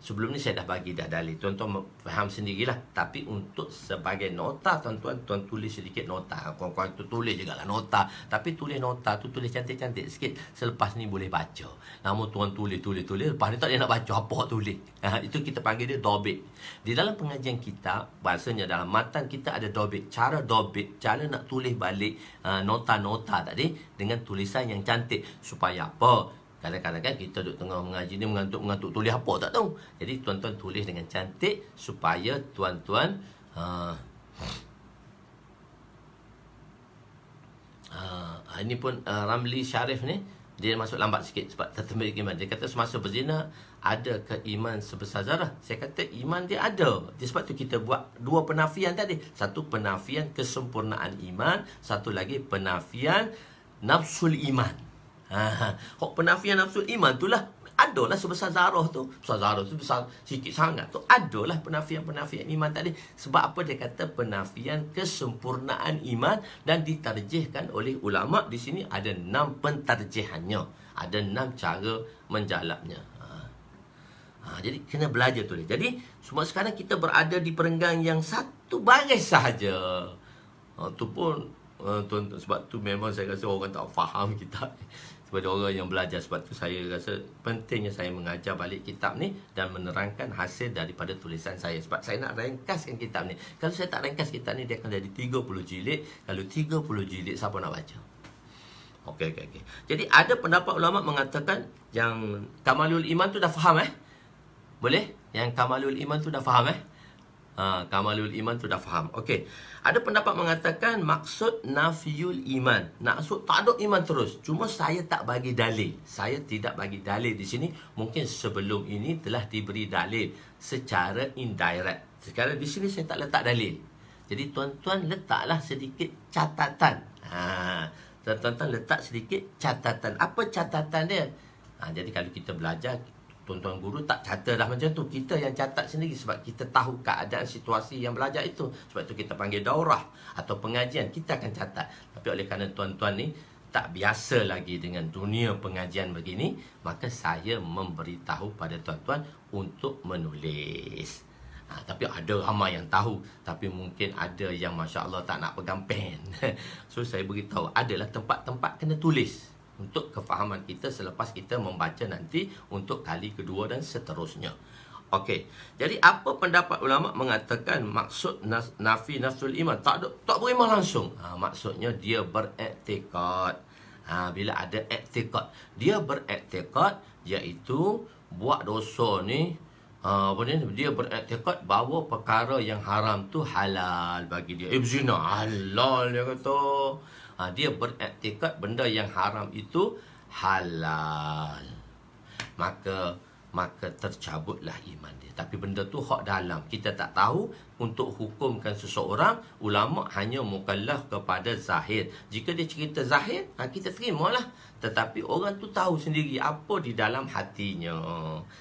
sebelum ni saya dah bagi dalil. Tuan-tuan faham sendirilah. Tapi untuk sebagai nota, tuan tulis sedikit nota. Korang tu tulis juga lah nota. Tapi tulis nota tu tulis cantik-cantik sikit. Selepas ni boleh baca. Namun tuan tulis. Lepas ni tak dia nak baca apa tulis. Itu kita panggil dia dobit. Di dalam pengajian kita, bahasanya dalam matan kita ada dobit. Cara nak tulis balik nota-nota tadi dengan tulisan yang cantik. Supaya apa? Kadang-kadang kan kita duduk tengah mengaji ni mengantuk tulis apa tak tahu. Jadi tuan-tuan tulis dengan cantik supaya tuan-tuan ini pun Ramli Syarif ni dia masuk lambat sikit sebab tertembik iman. Dia kata semasa berzina ada ke iman sebesar zarah? Saya kata iman dia ada. Sebab tu kita buat 2 penafian tadi. Satu penafian kesempurnaan iman, satu lagi penafian nafsul iman. Penafian nafsul iman tu lah adalah sebesar zarah tu. Sebesar zarah tu besar sikit sangat tu. Adalah penafian iman tadi. Sebab apa dia kata penafian kesempurnaan iman, dan ditarjihkan oleh ulama di sini ada 6 pentarjihannya. Ada 6 cara menjalabnya. Jadi kena belajar tulis. Jadi semua sekarang kita berada di perenggang yang satu baris sahaja. Tu pun tuan-tuan, sebab tu memang saya rasa orang tak faham kitab ni. Kepada orang yang belajar. Sebab tu saya rasa pentingnya saya mengajar balik kitab ni dan menerangkan hasil daripada tulisan saya. Sebab saya nak ringkaskan kitab ni. Kalau saya tak ringkas kitab ni, dia akan jadi 30 jilid. Kalau 30 jilid, siapa nak baca? Okey. Jadi ada pendapat ulama mengatakan yang Kamalul Iman tu dah faham Boleh? Yang Kamalul Iman tu dah faham Kamalul Iman tu dah faham. Okey. Ada pendapat mengatakan maksud nafiul iman. Maksud tak ada iman terus. Cuma saya tak bagi dalil. Saya tidak bagi dalil di sini. Mungkin sebelum ini telah diberi dalil secara indirect. Sekarang di sini saya tak letak dalil. Jadi tuan-tuan letaklah sedikit catatan. Tuan-tuan letak sedikit catatan. Apa catatan dia? Jadi kalau kita belajar, tuan-tuan guru tak catat dah macam tu. Kita yang catat sendiri sebab kita tahu keadaan situasi yang belajar itu. Sebab tu kita panggil daurah atau pengajian. Kita akan catat. Tapi oleh kerana tuan-tuan ni tak biasa lagi dengan dunia pengajian begini, maka saya memberitahu pada tuan-tuan untuk menulis. Tapi ada ramai yang tahu. Tapi mungkin ada yang Masya Allah tak nak pegang pen. So saya beritahu adalah tempat-tempat kena tulis. Untuk kefahaman kita selepas kita membaca nanti untuk kali kedua dan seterusnya. Okey. Jadi apa pendapat ulama mengatakan maksud nafi nafsul iman? Tak beriman langsung. Maksudnya dia beriktikad. Bila ada iktikad, dia beriktikad iaitu buat dosa ni, dia beriktikad bahawa perkara yang haram tu halal bagi dia. Zina halal dia kata. Dia beriktikad benda yang haram itu halal. Maka tercabutlah iman dia. Tapi benda tu hak dalam. Kita tak tahu. Untuk hukumkan seseorang, ulama hanya mukallaf kepada zahir. Jika dia cerita zahir, kita terimalah. Tetapi orang tu tahu sendiri apa di dalam hatinya.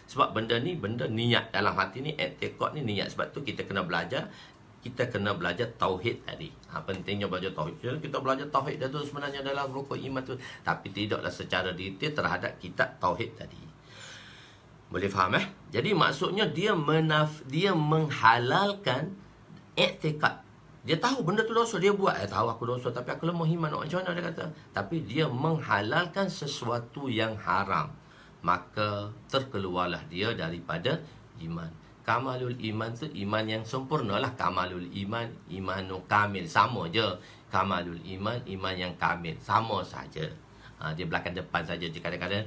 Sebab benda ni, benda niat dalam hati ni, iktikad ni niat. Sebab tu kita kena belajar. Kita kena belajar tauhid tadi. Pentingnya belajar tauhid. Kita belajar tauhid tu sebenarnya dalam rukun iman tu. Tapi tidaklah secara detail terhadap kitab tauhid tadi. Boleh faham Jadi maksudnya dia menghalalkan iktikad. Dia tahu benda tu dosa, dia buat. Tahu aku dosa tapi aku lemah iman. Macam mana dia kata? Tapi dia menghalalkan sesuatu yang haram. Maka terkeluarlah dia daripada iman. Kamalul iman tu iman yang sempurna lah. Kamalul iman, imanu kamil. Sama je. Kamalul iman, iman yang kamil. Sama saja. Dia belakang depan saja. Kadang-kadang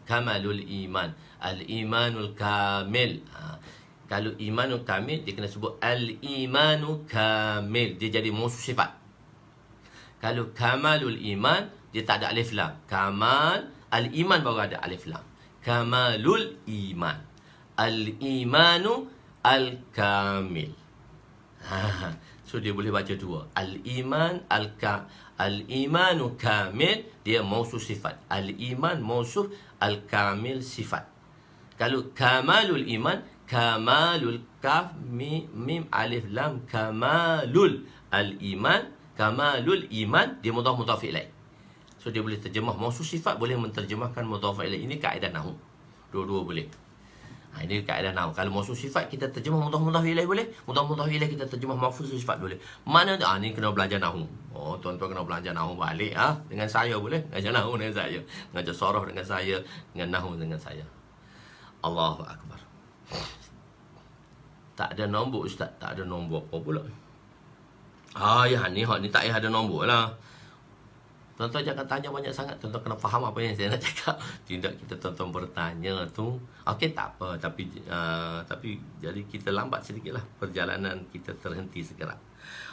kamalul iman, al-imanul kamil. Kalau imanul kamil, dia kena sebut al-imanu kamil. Dia jadi musuh sifat. Kalau kamalul iman, dia tak ada alif lam. Kamal, al-iman baru ada alif lam. Kamalul iman. Al-imanu al-kamil. So dia boleh baca dua. Al-iman, al-imanu kamil, dia mausuf sifat. Al-iman mausuf, al-kamil sifat. Kalau kamalul iman, kamalul kaf, mim, alif, lam, kamalul al-iman, kamalul iman, dia mudhaf ilaih. So dia boleh terjemah mausuf sifat, boleh menterjemahkan mudhaf ilaih. Ini kaedah nahwu. Dua-dua boleh. Ini kaedah nahwu. Kalau mausuf sifat kita terjemah mudhaf ilaih boleh, mudhaf ilaih kita terjemah mausuf sifat boleh. Mana ni kena belajar nahwu. Oh, tuan-tuan kena belajar nahwu balik dengan saya boleh. Belajar nahwu dengan saya, belajar soroh dengan saya, dengan nahwu dengan saya. Allahu akbar. Tak ada nombor ustaz, tak ada nombor apa pula. Ni tak payah ada nombor lah. Tuan-tuan jangan tanya banyak sangat. Tuan-tuan kena faham apa yang saya nak cakap. Tidak kita tuan-tuan bertanya tu. Okey, tak apa. Tapi jadi kita lambat sedikit lah. Perjalanan kita terhenti segera.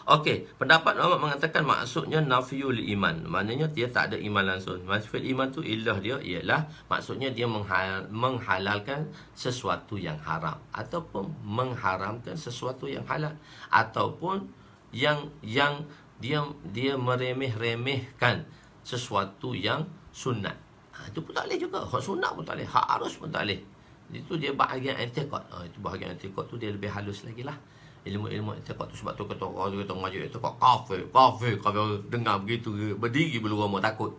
Okey, pendapat ulama mengatakan maksudnya nafiul iman. Maknanya dia tak ada iman langsung. Maksud iman tu ilah dia ialah maksudnya dia menghalalkan sesuatu yang haram. Ataupun mengharamkan sesuatu yang halal. Ataupun yang dia meremeh-remehkan sesuatu yang sunat. Itu pun tak boleh juga. Hak sunat pun tak boleh, hak arus pun tak boleh. Itu dia bahagian i'tiqad. Itu bahagian i'tiqad tu dia lebih halus lagi lah. Ilmu-ilmu i'tiqad tu, sebab tu kata mengajar i'tiqad kafir dengar begitu berdiri bulu roma takut.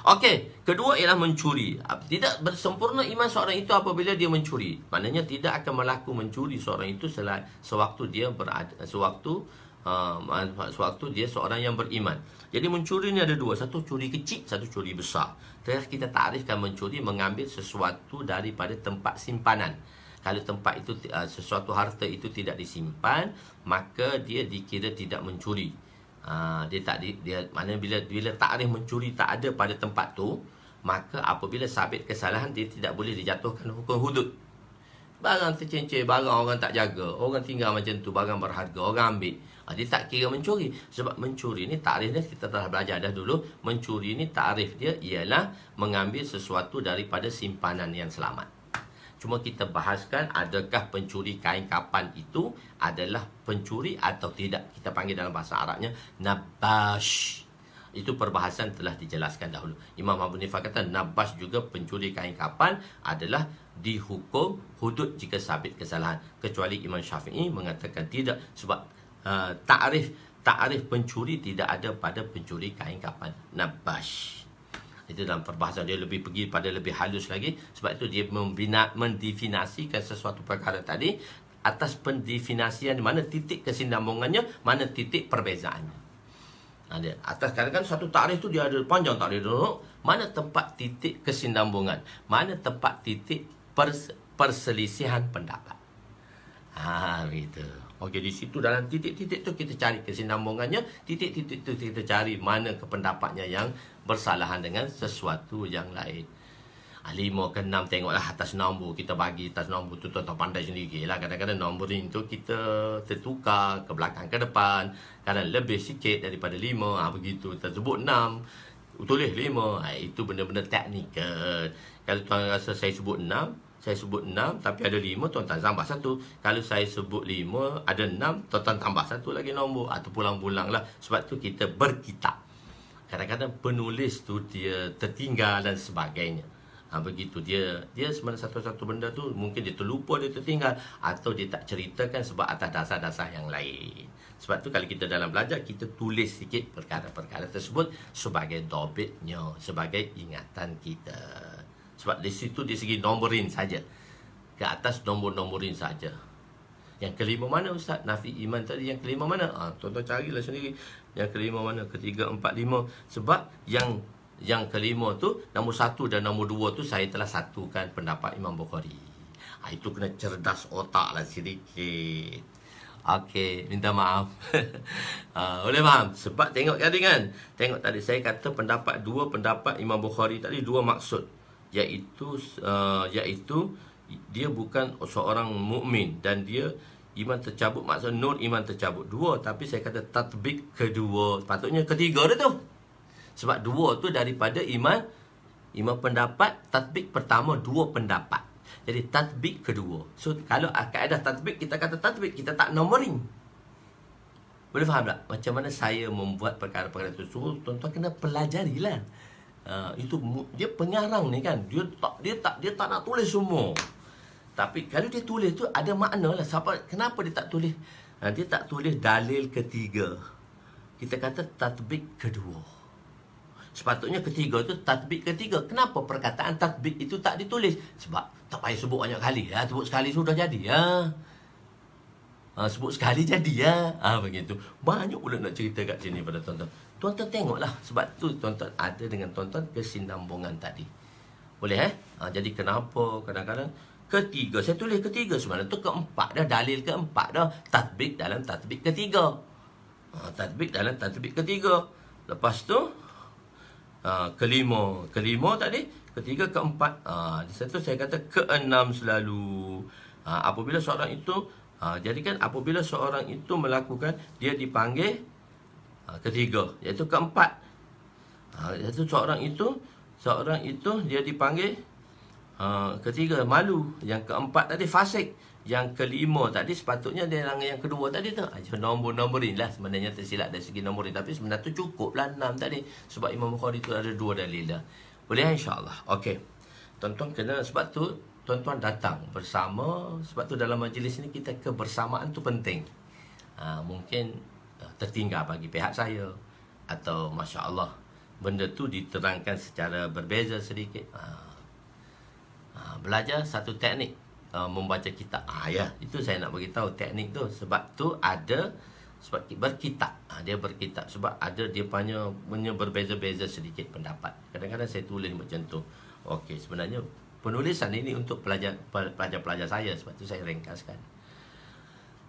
Okey, kedua ialah mencuri. Tidak bersempurna iman seorang itu apabila dia mencuri. Maknanya tidak akan berlaku mencuri seorang itu sewaktu dia berada, sewaktu dia seorang yang beriman. Jadi mencuri ni ada dua. Satu curi kecil, satu curi besar. Terus kita takrifkan mencuri mengambil sesuatu daripada tempat simpanan. Kalau tempat itu sesuatu harta itu tidak disimpan, maka dia dikira tidak mencuri. Maknanya bila takrif mencuri tak ada pada tempat tu, maka apabila sabit kesalahan dia tidak boleh dijatuhkan hukum hudud. Barang tercencir, barang orang tak jaga, orang tinggal macam tu, barang berharga, orang ambil. Dia tak kira mencuri. Sebab mencuri ni takrif dia kita telah belajar dah dulu. Mencuri ni takrif dia ialah mengambil sesuatu daripada simpanan yang selamat. Cuma kita bahaskan adakah pencuri kain kapan itu adalah pencuri atau tidak. Kita panggil dalam bahasa Arabnya nabash. Itu perbahasan telah dijelaskan dahulu. Imam Abu Hanifah kata nabash juga pencuri kain kapan adalah dihukum hudud jika sabit kesalahan. Kecuali Imam Syafi'i mengatakan tidak, sebab takrif pencuri tidak ada pada pencuri kain kapan, nabash. Itu dalam perbahasan dia lebih pergi pada lebih halus lagi. Sebab itu dia mendefinasikan sesuatu perkara tadi atas pendefinasian di mana titik kesinambungannya, mana titik perbezaannya. Dia atas kadang-kadang satu takrif tu dia ada panjang takrif dulu. Mana tempat titik kesinambungan, mana tempat titik perselisihan pendapat. Begitu. Okey, di situ dalam titik-titik tu kita cari kesinambungannya, titik-titik tu kita cari mana pendapatnya yang bersalahan dengan sesuatu yang lain. 5 ke 6 tengoklah atas nombor, kita bagi atas nombor tu tuan-tuan pandai sendiri lah. Kadang-kadang nombor ni tu kita tertukar ke belakang ke depan, kadang lebih sikit daripada 5, begitu. Kita sebut 6, tulis 5, itu benda-benda teknikal. Kalau tuan rasa saya sebut 6 tapi ada 5, tuan-tuan tambah 1. Kalau saya sebut 5 ada 6, tuan-tuan tambah 1 lagi nombor, atau pulang-pulang lah. Sebab tu kita berkitab. Kadang-kadang penulis tu dia tertinggal dan sebagainya. Begitu dia sebenarnya satu-satu benda tu mungkin dia terlupa, dia tertinggal, atau dia tak ceritakan sebab atas dasar-dasar yang lain. Sebab tu kalau kita dalam belajar, kita tulis sikit perkara-perkara tersebut sebagai dobitnya, sebagai ingatan kita. Sebab di situ di segi nomborin saja. Ke atas nombor-nomborin saja. Yang kelima mana Ustaz? Nafi iman tadi yang kelima mana? Tuan-tuan carilah sendiri. Yang kelima mana? Ketiga, 4, 5. Sebab yang kelima tu, nombor 1 dan nombor 2 tu saya telah satukan pendapat Imam Bukhari. Itu kena cerdas otak lah sedikit. Okey, minta maaf. Boleh faham? Sebab tengok tadi kan. Tengok tadi saya kata pendapat Imam Bukhari tadi 2 maksud. Iaitu dia bukan seorang mukmin dan dia iman tercabut, maksud nur iman tercabut 2, tapi saya kata tatbik kedua, patutnya ketiga dah tu. Sebab 2 tu daripada iman pendapat, tatbik pertama 2 pendapat. Jadi tatbik kedua. So kalau kaedah tatbik, kita kata tatbik, kita tak numbering. Boleh faham tak? Macam mana saya membuat perkara-perkara itu? So tuan-tuan kena pelajarilah. Itu dia pengarang ni kan. Dia tak nak tulis semua. Tapi kalau dia tulis tu ada makna lah. Kenapa dia tak tulis? Dia tak tulis dalil ketiga. Kita kata tatbik kedua. Sepatutnya ketiga tu tatbik ketiga. Kenapa perkataan tatbik itu tak ditulis? Sebab tak payah sebut banyak kali. Sebut sekali sudah jadi. Sebut sekali jadi begitu. Banyak pula nak cerita kat sini pada tuan-tuan. Tuan-tuan tengoklah. Sebab tu tuan-tuan ada dengan tuan-tuan kesinambungan tadi. Boleh jadi kenapa kadang-kadang ketiga, saya tulis ketiga sebenarnya tu keempat dah, dalil keempat dah, tatbik dalam tatbik ketiga. Tatbik dalam tatbik ketiga. Lepas tu kelima tadi, ketiga, keempat. Di situ saya kata keenam selalu. Apabila seorang itu jadi kan apabila seorang itu melakukan, dia dipanggil ketiga, iaitu keempat. Iaitu seorang itu dia dipanggil ketiga, malu. Yang keempat tadi fasik. Yang kelima tadi sepatutnya dia yang kedua tadi tu nombor-nomborin lah. Sebenarnya tersilap dari segi nombor, tapi sebenarnya tu cukup lah 6 tadi. Sebab Imam Bukhari tu ada 2 dalil dah. Boleh insyaAllah. Okey, tuan-tuan kena, sebab tu tuan-tuan datang bersama. Sebab tu dalam majlis ni kita kebersamaan tu penting. Mungkin tertinggal bagi pihak saya, atau Masya Allah benda tu diterangkan secara berbeza sedikit. Belajar satu teknik membaca kitab. Itu saya nak beritahu teknik tu. Sebab tu ada, sebab berkitab. Dia berkitab sebab ada dia punya berbeza-beza sedikit pendapat. Kadang-kadang saya tulis macam tu. Okey, sebenarnya penulisan ini untuk pelajar-pelajar saya. Sebab tu saya ringkaskan.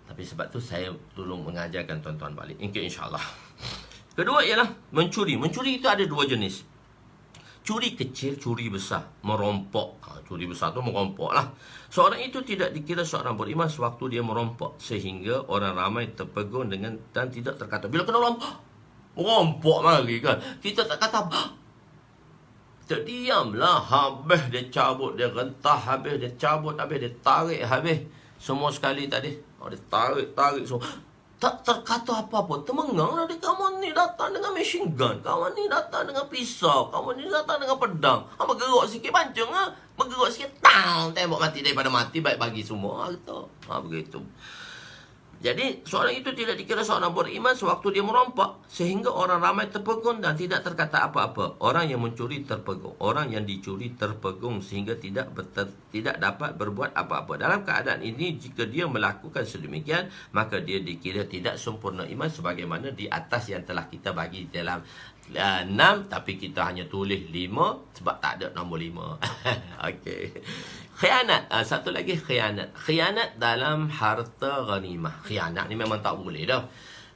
Tapi sebab tu saya tolong mengajarkan tuan-tuan balik. InsyaAllah. Kedua ialah mencuri. Mencuri itu ada 2 jenis. Curi kecil, curi besar, merompok. Curi besar tu merompok lah. Seorang itu tidak dikira seorang beriman sewaktu dia merompok, sehingga orang ramai terpegun dengan dan tidak terkata. Bila kena merompok lagi kan, kita tak kata terdiamlah. Habis dia cabut, dia rentah, habis dia cabut, habis dia tarik, habis semua sekali tadi. Dia tarik semua. Tak terkata apa-apa. Temengang lah dia. Kawan ni datang dengan machine gun. Kawan ni datang dengan pisau. Kawan ni datang dengan pedang. Bergerak sikit pancung bergerak sikit. Tembak mati daripada mati. Baik bagi semua. Begitu. Jadi seorang itu tidak dikira seorang beriman sewaktu dia merompak, sehingga orang ramai terpegun dan tidak terkata apa-apa. Orang yang mencuri terpegun, orang yang dicuri terpegun, sehingga tidak dapat berbuat apa-apa. Dalam keadaan ini, jika dia melakukan sedemikian, maka dia dikira tidak sempurna iman, sebagaimana di atas yang telah kita bagi dalam 6, tapi kita hanya tulis 5 sebab tak ada nombor 5. Okey. Khianat. Satu lagi khianat. Khianat dalam harta ghanimah. Khianat ni memang tak boleh dah.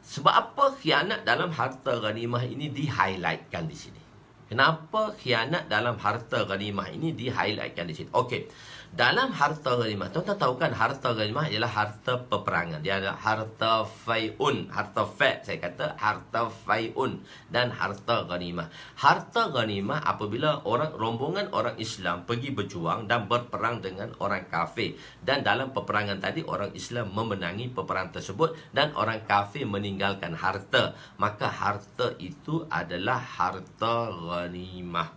Sebab apa khianat dalam harta ghanimah ini di-highlightkan di sini? Kenapa khianat dalam harta ghanimah ini di-highlightkan di sini? Okey. Dalam harta ghanimah, tuan-tuan tahu kan harta ghanimah ialah harta peperangan. Dia adalah harta fai'un, harta fa', saya kata harta fai'un dan harta ghanimah. Harta ghanimah apabila rombongan orang Islam pergi berjuang dan berperang dengan orang kafir, dan dalam peperangan tadi orang Islam memenangi peperangan tersebut dan orang kafir meninggalkan harta, maka harta itu adalah harta ghanimah.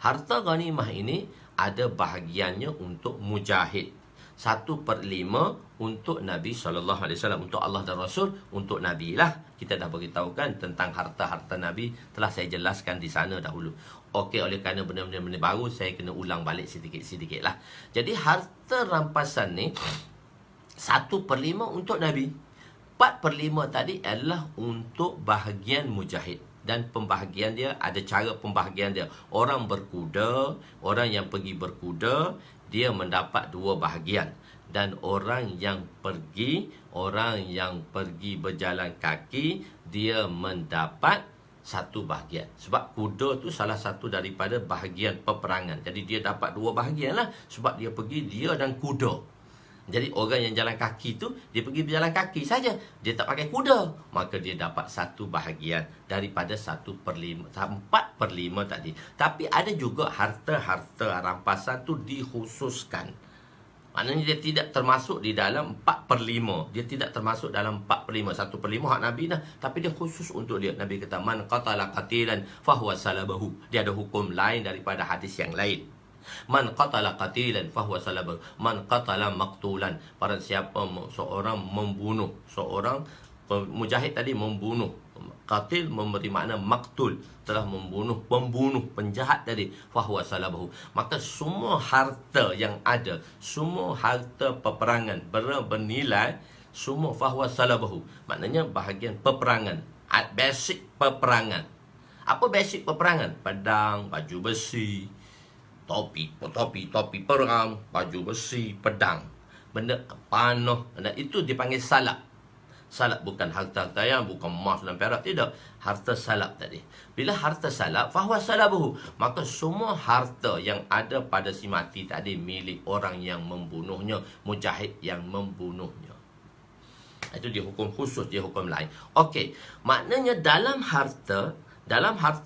Harta ghanimah ini ada bahagiannya untuk mujahid, 1/5 untuk Nabi SAW, untuk Allah dan Rasul, untuk Nabi lah. Kita dah beritahukan tentang harta-harta Nabi, telah saya jelaskan di sana dahulu. Okey, oleh kerana benda-benda baru, saya kena ulang balik sedikit-sedikit lah. Jadi harta rampasan ni 1/5 untuk Nabi, 4/5 tadi adalah untuk bahagian mujahid. Dan pembahagian dia, ada cara pembahagian dia. Orang berkuda, orang yang pergi berkuda, dia mendapat 2 bahagian. Dan orang yang pergi berjalan kaki, dia mendapat 1 bahagian. Sebab kuda tu salah satu daripada bahagian peperangan. Jadi dia dapat 2 bahagian lah. Sebab dia pergi, dia dan kuda. Jadi orang yang jalan kaki tu, dia pergi berjalan kaki saja, dia tak pakai kuda, maka dia dapat 1 bahagian daripada 1/5, 4/5 tadi. Tapi ada juga harta-harta rampasan tu dikhususkan. Maknanya dia tidak termasuk di dalam 4/5. Dia tidak termasuk dalam 4/5. 1/5 hak Nabi dah. Tapi dia khusus untuk dia. Nabi kata, man qatala qatilan fahuwa salabahu. Dia ada hukum lain daripada hadis yang lain. Man qatala qatilan fahuwa salabahu. Man qatala maqtulan. Barang siapa seorang membunuh. Seorang mujahid tadi membunuh. Qatil memberi makna maktul, telah membunuh, pembunuh, penjahat tadi, fahuwa salabahu. Maka semua harta yang ada, semua harta peperangan bernilai, semua fahuwa salabahu. Maknanya bahagian peperangan, basic peperangan. Apa basic peperangan? Pedang, baju besi, topi perang, baju besi, pedang, benda panah, dan itu dipanggil salab. Salab bukan harta-harta yang bukan emas dan perak, tidak. Harta salab tadi. Bila harta salab, fahuwa salabuhu. Maka semua harta yang ada pada si mati tadi milik orang yang membunuhnya, mujahid yang membunuhnya. Itu dia hukum khusus, dia hukum lain. Okey, maknanya dalam harta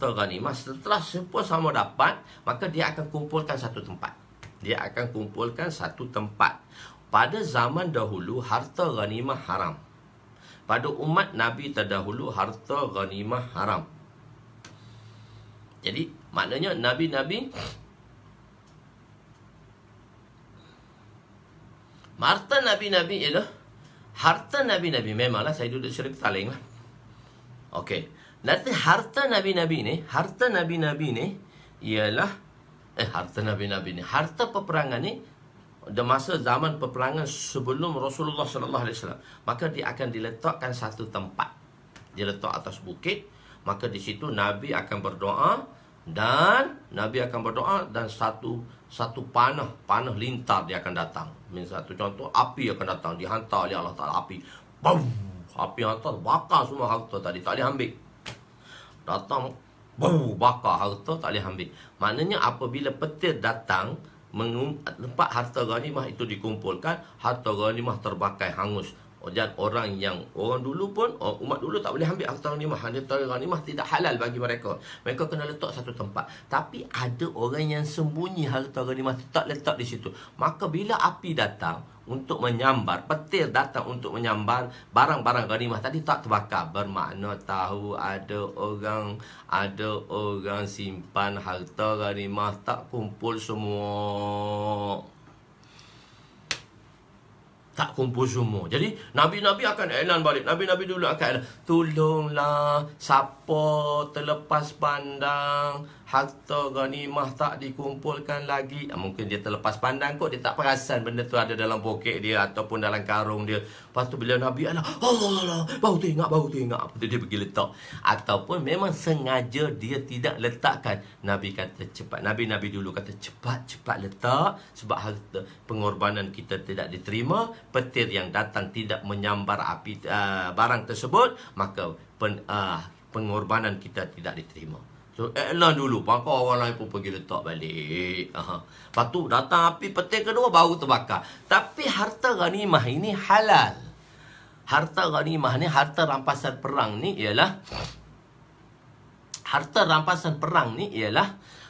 ghanimah, setelah semua dapat, maka dia akan kumpulkan satu tempat. Dia akan kumpulkan satu tempat. Pada zaman dahulu, harta ghanimah haram. Pada umat Nabi terdahulu, harta ghanimah haram. Jadi, maknanya Nabi-Nabi, harta Nabi-Nabi ialah, harta Nabi-Nabi, memanglah saya duduk syirik taling lah. Okey. Nanti harta Nabi-Nabi ni ialah, harta peperangan ni, di masa zaman peperangan sebelum Rasulullah sallallahu alaihi wasallam, maka dia akan diletakkan satu tempat. Dia letak atas bukit, maka di situ Nabi akan berdoa dan satu panah lintar dia akan datang. Satu contoh, api akan datang, dihantar oleh Allah Taala api. Bau, api hantar bakar semua harta tadi, tak boleh ambil. Datang bau bakar harta, tak boleh ambil. Maknanya apabila petir datang, tempat harta ghanimah itu dikumpulkan, harta ghanimah terbakar hangus. Dan orang dulu pun, umat dulu tak boleh ambil harta ghanimah. Harta ghanimah tidak halal bagi mereka. Mereka kena letak satu tempat. Tapi ada orang yang sembunyi harta ghanimah, tak letak di situ. Maka bila api datang untuk menyambar, petir datang untuk menyambar barang-barang ghanimah tadi, tak terbakar. Bermakna tahu ada orang simpan harta ghanimah, tak kumpul semua. Tak kumpul semua. Jadi Nabi-Nabi akan iklan balik. Nabi-Nabi dulu akan iklan, tolonglah, siapa terlepas pandang, harta ghanimah tak dikumpulkan lagi. Mungkin dia terlepas pandang kot, dia tak perasan benda tu ada dalam poket dia ataupun dalam karung dia. Lepas tu bila Nabi Allah, baru tengok. Lepas tu dia pergi letak. Ataupun memang sengaja dia tidak letakkan. Nabi kata cepat. Nabi-Nabi dulu kata cepat letak, sebab harta pengorbanan kita tidak diterima. Petir yang datang tidak menyambar api barang tersebut, maka pengorbanan kita tidak diterima. So, iklan dulu, maka orang lain pun pergi letak balik. Lepas tu datang api petir kedua, baru terbakar. Tapi harta ghanimah ini halal. Harta ghanimah ni, harta rampasan perang ni ialah,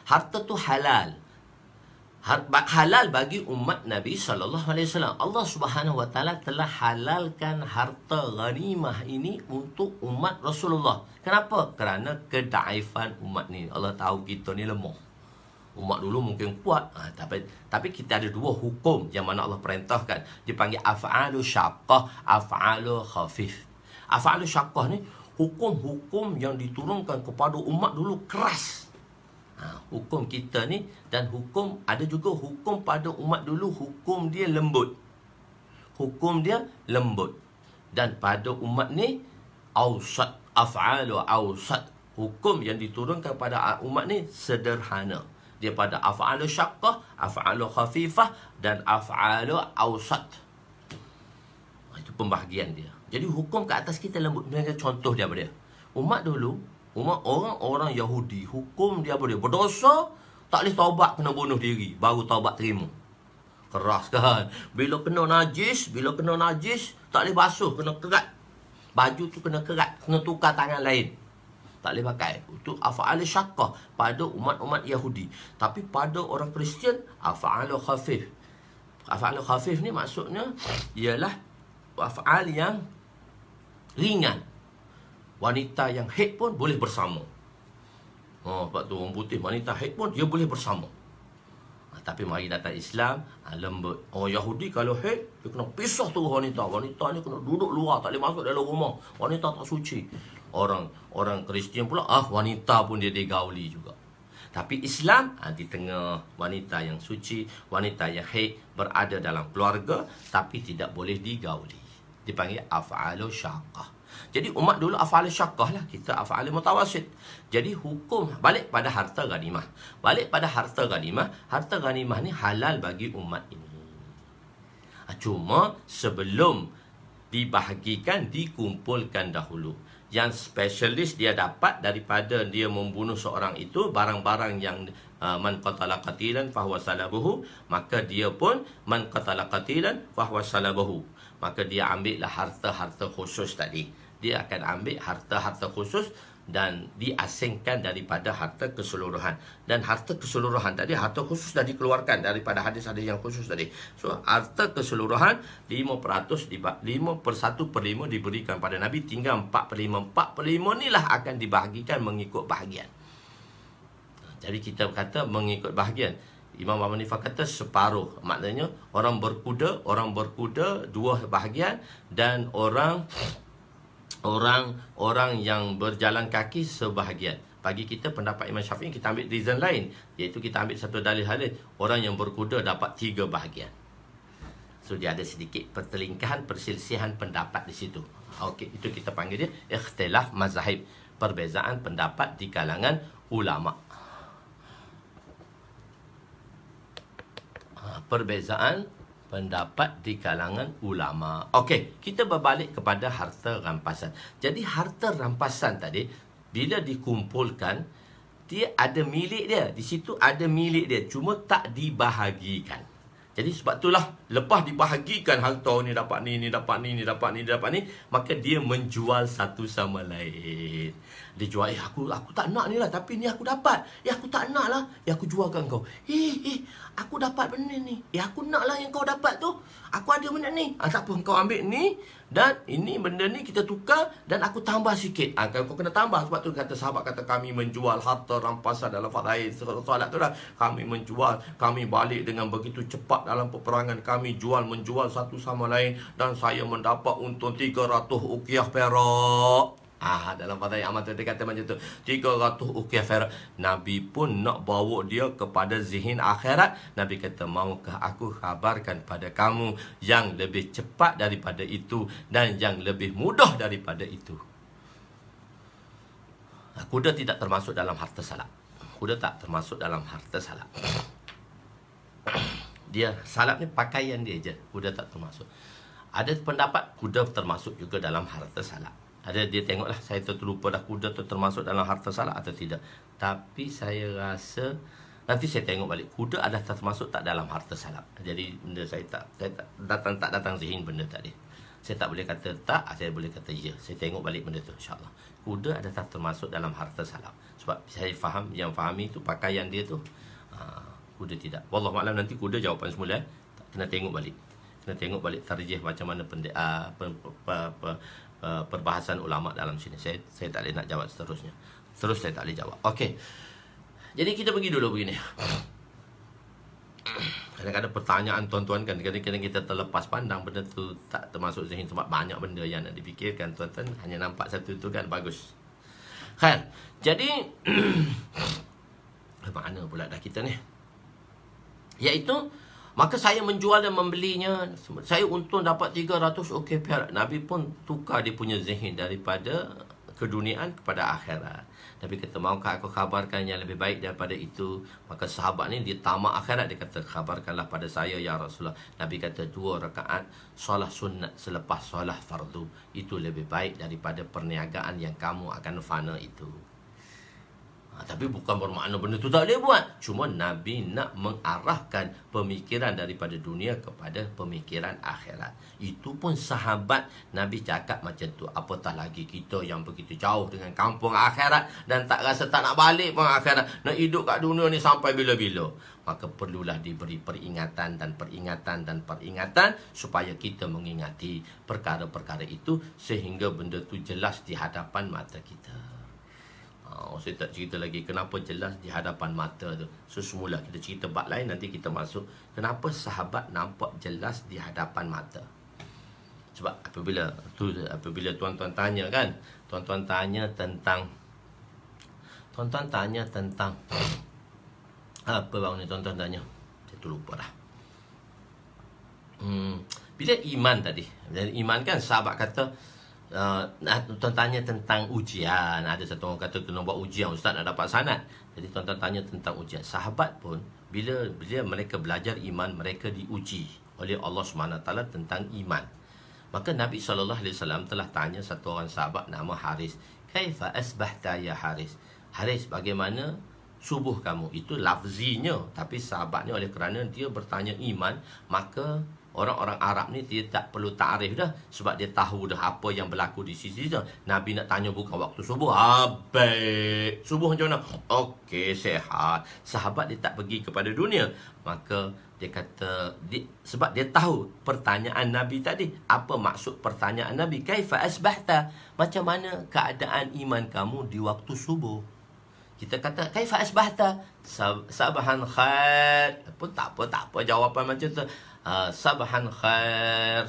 harta tu halal. Halal bagi umat Nabi sallallahu alaihi wasallam. Allah Subhanahu wa taala telah halalkan harta ghanimah ini untuk umat Rasulullah. Kenapa? Kerana kedaifan umat ni. Allah tahu kita ni lemah. Umat dulu mungkin kuat, tapi kita ada dua hukum yang mana Allah perintahkan. Dipanggil af'alu syaqqah, af'alu khafif. Af'alu syaqqah ni hukum-hukum yang diturunkan kepada umat dulu keras. Hukum kita ni, dan hukum, ada juga hukum pada umat dulu, hukum dia lembut. Dan pada umat ni awsat, af'alu awsat. Hukum yang diturunkan pada umat ni sederhana. Dia pada af'alu syaqqah, af'alu khafifah dan af'alu awsat. Itu pembahagian dia. Jadi hukum ke atas kita lembut. Contoh dia apa dia? Umat dulu, orang-orang Yahudi, hukum dia apa dia? Berdosa, tak boleh taubat, kena bunuh diri, baru taubat terima. Keras kan? Bila kena najis, tak boleh basuh, kena kerat. Baju tu kena kerat, kena tukar tangan lain. Tak boleh pakai. Itu af'al syaqqah pada umat-umat Yahudi. Tapi pada orang Kristian, af'al khafif. Af'al khafif ni maksudnya ialah af'al yang ringan. Wanita yang haid pun boleh bersama. Sebab tu orang putih wanita haid pun dia boleh bersama. Tapi mari datang Islam, lembut. Orang Yahudi kalau haid, dia kena pisah tu wanita. Wanita ni kena duduk luar, tak boleh masuk dalam rumah. Wanita tak suci. Orang Kristian pula, wanita pun dia digauli juga. Tapi Islam di tengah, wanita yang suci, wanita yang haid berada dalam keluarga tapi tidak boleh digauli. Dipanggil af'alu syaqqah. Jadi umat dulu af'alu syaqqah lah, kita af'alu mutawasit. Jadi hukum balik pada harta ghanimah. Balik pada harta ghanimah ni halal bagi umat ini. Cuma sebelum dibahagikan, dikumpulkan dahulu. Yang spesialis dia dapat daripada dia membunuh seorang itu, barang-barang yang man qatala qatilan fahuwa salabuhu, maka dia pun man qatala qatilan fahuwa salabuhu. Maka dia ambillah harta-harta khusus tadi. Dia akan ambil harta-harta khusus dan diasingkan daripada harta keseluruhan. Dan harta keseluruhan tadi, harta khusus dah dikeluarkan daripada hadis-hadis yang khusus tadi. So, harta keseluruhan 5%, 1/5 diberikan pada Nabi, tinggal 4/5. 4/5 ni lah akan dibahagikan mengikut bahagian. Jadi kita kata mengikut bahagian. Imam Abu Hanifah kata separuh. Maknanya orang berkuda 2 bahagian, dan orang yang berjalan kaki sebahagian. Bagi kita pendapat Imam Syafi'i, kita ambil reason lain, iaitu kita ambil satu dalil hadis, orang yang berkuda dapat 3 bahagian. So dia ada sedikit pertelingkahan, perselisihan pendapat di situ. Okey, itu kita panggil dia ikhtilaf mazahib, perbezaan pendapat di kalangan ulama. Perbezaan pendapat di kalangan ulama. Okey, kita berbalik kepada harta rampasan. Jadi harta rampasan tadi bila dikumpulkan, dia ada milik dia. Di situ ada milik dia, cuma tak dibahagikan. Jadi sebab itulah lepas dibahagikan harta ni dapat ni, ni dapat ni, ni dapat ni, ni dapat ni, maka dia menjual satu sama lain. Dia jual, aku tak nak ni lah, tapi ni aku dapat. Aku tak nak lah, aku jualkan kau. Aku dapat benda ni. Aku nak lah yang kau dapat tu. Aku ada benda ni. Tak apa, kau ambil ni, dan ini benda ni kita tukar, dan aku tambah sikit. Kau kena tambah. Sebab tu kata sahabat kata kami menjual harta rampasan dalam fadail solat tu dah. Kami menjual, kami balik dengan begitu cepat dalam peperangan. Kami menjual satu sama lain, dan saya mendapat untung 300 ukiah perak. Dalam fadail amal tu dia kata macam tu, 300 ukiah perak. Nabi pun nak bawa dia kepada zihin akhirat. Nabi kata, maukah aku khabarkan pada kamu yang lebih cepat daripada itu dan yang lebih mudah daripada itu. Kuda tidak termasuk dalam harta salak. Kuda tak termasuk dalam harta salak. Dia salak ni pakaian dia je, kuda tak termasuk. Ada pendapat kuda termasuk juga dalam harta salak. Ada dia tengoklah, saya terlupa dah kuda tu termasuk dalam harta salak atau tidak. Tapi saya rasa nanti saya tengok balik, kuda ada termasuk tak dalam harta salak. Jadi benda saya tak datang zihin benda tadi. Saya tak boleh kata tak, saya boleh kata ya. Saya tengok balik benda tu insya-Allah. Kuda ada tak termasuk dalam harta salak. Sebab saya faham, yang fahami tu pakaian dia tu, kuda tidak. Wallahu a'lam, nanti kuda jawapan semula. Kena tengok balik. Kena tengok balik tarjih macam mana perbahasan ulama dalam sini. Saya tak boleh nak jawab seterusnya. Terus saya tak boleh jawab. Okey. Jadi kita pergi dulu begini. Kadang-kadang pertanyaan tuan-tuan kan, kadang-kadang kita terlepas pandang benda tu tak termasuk zihin, sebab banyak benda yang nak dipikirkan. Tuan-tuan hanya nampak satu tu kan, bagus. Kan? Jadi mana pula dah kita ni? Iaitu maka saya menjual dan membelinya. Saya untung dapat 300 perak. Nabi pun tukar dia punya zihin daripada keduniaan kepada akhirat. Nabi kata, maukah aku khabarkan yang lebih baik daripada itu? Maka sahabat ni dia tamak akhirat. Dia kata, khabarkanlah pada saya ya Rasulullah. Nabi kata, 2 rakaat solat sunat selepas solat fardu, itu lebih baik daripada perniagaan yang kamu akan fana itu. Tapi bukan bermakna benda tu tak boleh buat. Cuma Nabi nak mengarahkan pemikiran daripada dunia kepada pemikiran akhirat. Itu pun sahabat Nabi cakap macam tu. Apatah lagi kita yang begitu jauh dengan kampung akhirat dan tak rasa tak nak balik pun akhirat. Nak hidup kat dunia ni sampai bila-bila. Maka perlulah diberi peringatan dan peringatan dan peringatan supaya kita mengingati perkara-perkara itu sehingga benda tu jelas di hadapan mata kita. Saya tak cerita lagi kenapa jelas di hadapan mata tu. So semula kita cerita bab lain, nanti kita masuk kenapa sahabat nampak jelas di hadapan mata. Sebab apabila tuan-tuan tanya kan, tuan-tuan tanya tentang apa bang ni tuan-tuan tanya? Saya tu lupa dah. Bila iman tadi, iman kan sahabat kata tuan tanya tentang ujian. Ada satu orang kata kena buat ujian, ustaz nak dapat sanad. Jadi tuan-tuan tanya tentang ujian. Sahabat pun bila mereka belajar iman, mereka diuji oleh Allah SWT tentang iman. Maka Nabi SAW telah tanya satu orang sahabat nama Haris, kaifa asbahta ya Haris? Haris, bagaimana subuh kamu? Itu lafzinya, tapi sahabatnya oleh kerana dia bertanya iman, maka orang-orang Arab ni dia tak perlu ta'rif dah, sebab dia tahu dah apa yang berlaku di sisi dia. Nabi nak tanya bukan waktu subuh. Baik, subuh macam mana? Okey, sihat. Sahabat dia tak pergi kepada dunia. Maka dia kata, sebab dia tahu pertanyaan Nabi tadi. Apa maksud pertanyaan Nabi? Kaifa asbahta? Macam mana keadaan iman kamu di waktu subuh? Kita kata, kaifa asbahta? Sabahan khair. Pun tak apa jawapan macam tu. Sabahan khair.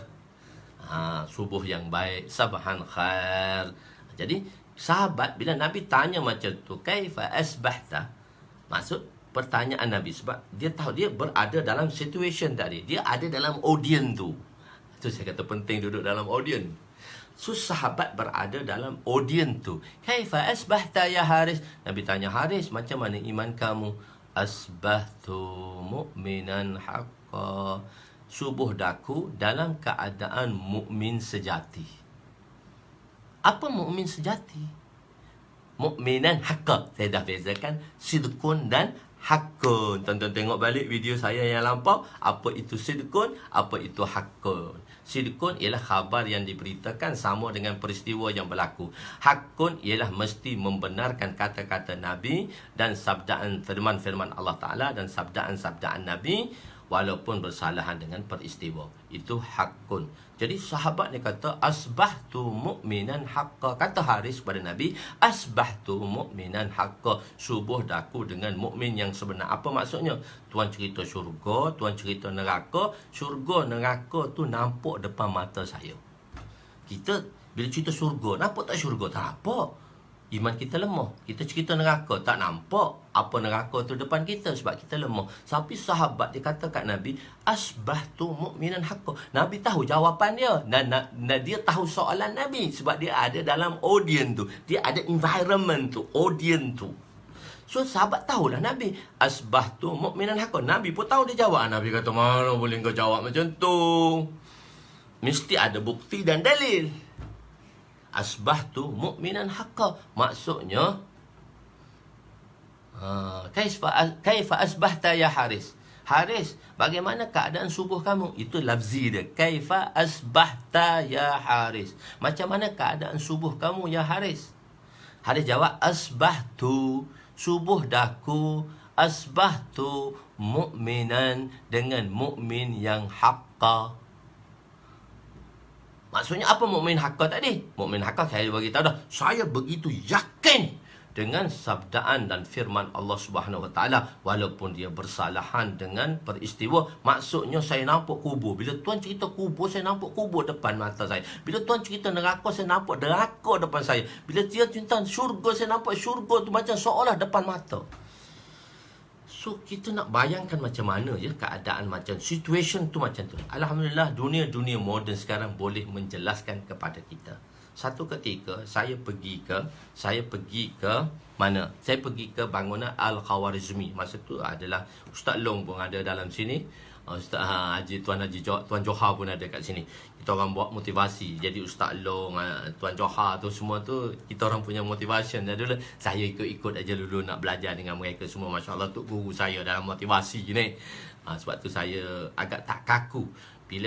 Subuh yang baik. Sabahan khair. Jadi, sahabat bila Nabi tanya macam tu, kaifa asbahta? Maksud pertanyaan Nabi. Sebab dia tahu dia berada dalam situation tadi. Dia ada dalam audience tu. Itu saya kata penting duduk dalam audience. So sahabat berada dalam audience tu. Kaifa asbahta ya Haris? Nabi tanya, Haris, macam mana iman kamu? Asbahtu mu'minan haqqa. Subuh daku dalam keadaan mukmin sejati. Apa mukmin sejati? Mukminan haqqa. Saya dah bezakan sidqun dan haqqun. Tonton tengok balik video saya yang lampau. Apa itu sidqun, apa itu haqqun. Sidqun ialah khabar yang diberitakan sama dengan peristiwa yang berlaku. Haqqun ialah mesti membenarkan kata-kata Nabi dan sabdaan firman-firman Allah Ta'ala dan sabdaan-sabdaan Nabi walaupun bersalahan dengan peristiwa. Itu haqqun. Jadi sahabat ni kata, asbahtu mu'minan haqqa. Kata Haris kepada Nabi, asbahtu mu'minan haqqa. Subuh daku dengan mukmin yang sebenar. Apa maksudnya? Tuan cerita syurga, tuan cerita neraka. Syurga, neraka tu nampak depan mata saya. Kita bila cerita syurga, nampak tak syurga? Tak nampak. Iman kita lemah. Kita cerita neraka, tak nampak apa neraka tu depan kita sebab kita lemah. Tapi sahabat dia kata kat Nabi, asbahtu mu'minan haqqa. Nabi tahu jawapan dia dan dia tahu soalan Nabi sebab dia ada dalam audience tu. Dia ada environment tu, audience tu. So sahabat tahulah Nabi, asbahtu mu'minan haqqa. Nabi pun tahu dia jawab. Nabi kata, mana boleh kau jawab macam tu? Mesti ada bukti dan dalil. Asbahtu mu'minan haqqa. Maksudnya, kaifa asbahta ya Haris? Haris, bagaimana keadaan subuh kamu? Itu lafzi dia. Kaifa asbahta ya Haris? Macam mana keadaan subuh kamu ya Haris? Haris jawab, asbahtu, subuh daku, asbahtu mu'minan, dengan mukmin yang haqqa. Maksudnya apa mukmin haqqa tadi? Mukmin haqqa saya bagi tahu dah. Saya begitu yakin dengan sabdaan dan firman Allah Subhanahu Wa Taala walaupun dia bersalahan dengan peristiwa. Maksudnya saya nampak kubur. Bila tuan cerita kubur, saya nampak kubur depan mata saya. Bila tuan cerita neraka, saya nampak neraka depan saya. Bila dia cerita syurga, saya nampak syurga tu macam seolah depan mata. So, kita nak bayangkan macam mana ya keadaan macam situation tu macam tu. Alhamdulillah, dunia moden sekarang boleh menjelaskan kepada kita. Satu ketika saya pergi ke mana? Saya pergi ke bangunan Al-Khawarizmi. Masa tu adalah Ustaz Long pun ada dalam sini. Ustaz Tuan Johar pun ada kat sini. Kita orang buat motivasi. Jadi Ustaz Long, Tuan Johar tu semua tu kita orang punya motivation. Jadi dulu saya ikut-ikut aja dulu nak belajar dengan mereka semua. Masya-Allah tu guru saya dalam motivasi ni. Sebab tu saya agak tak kaku bila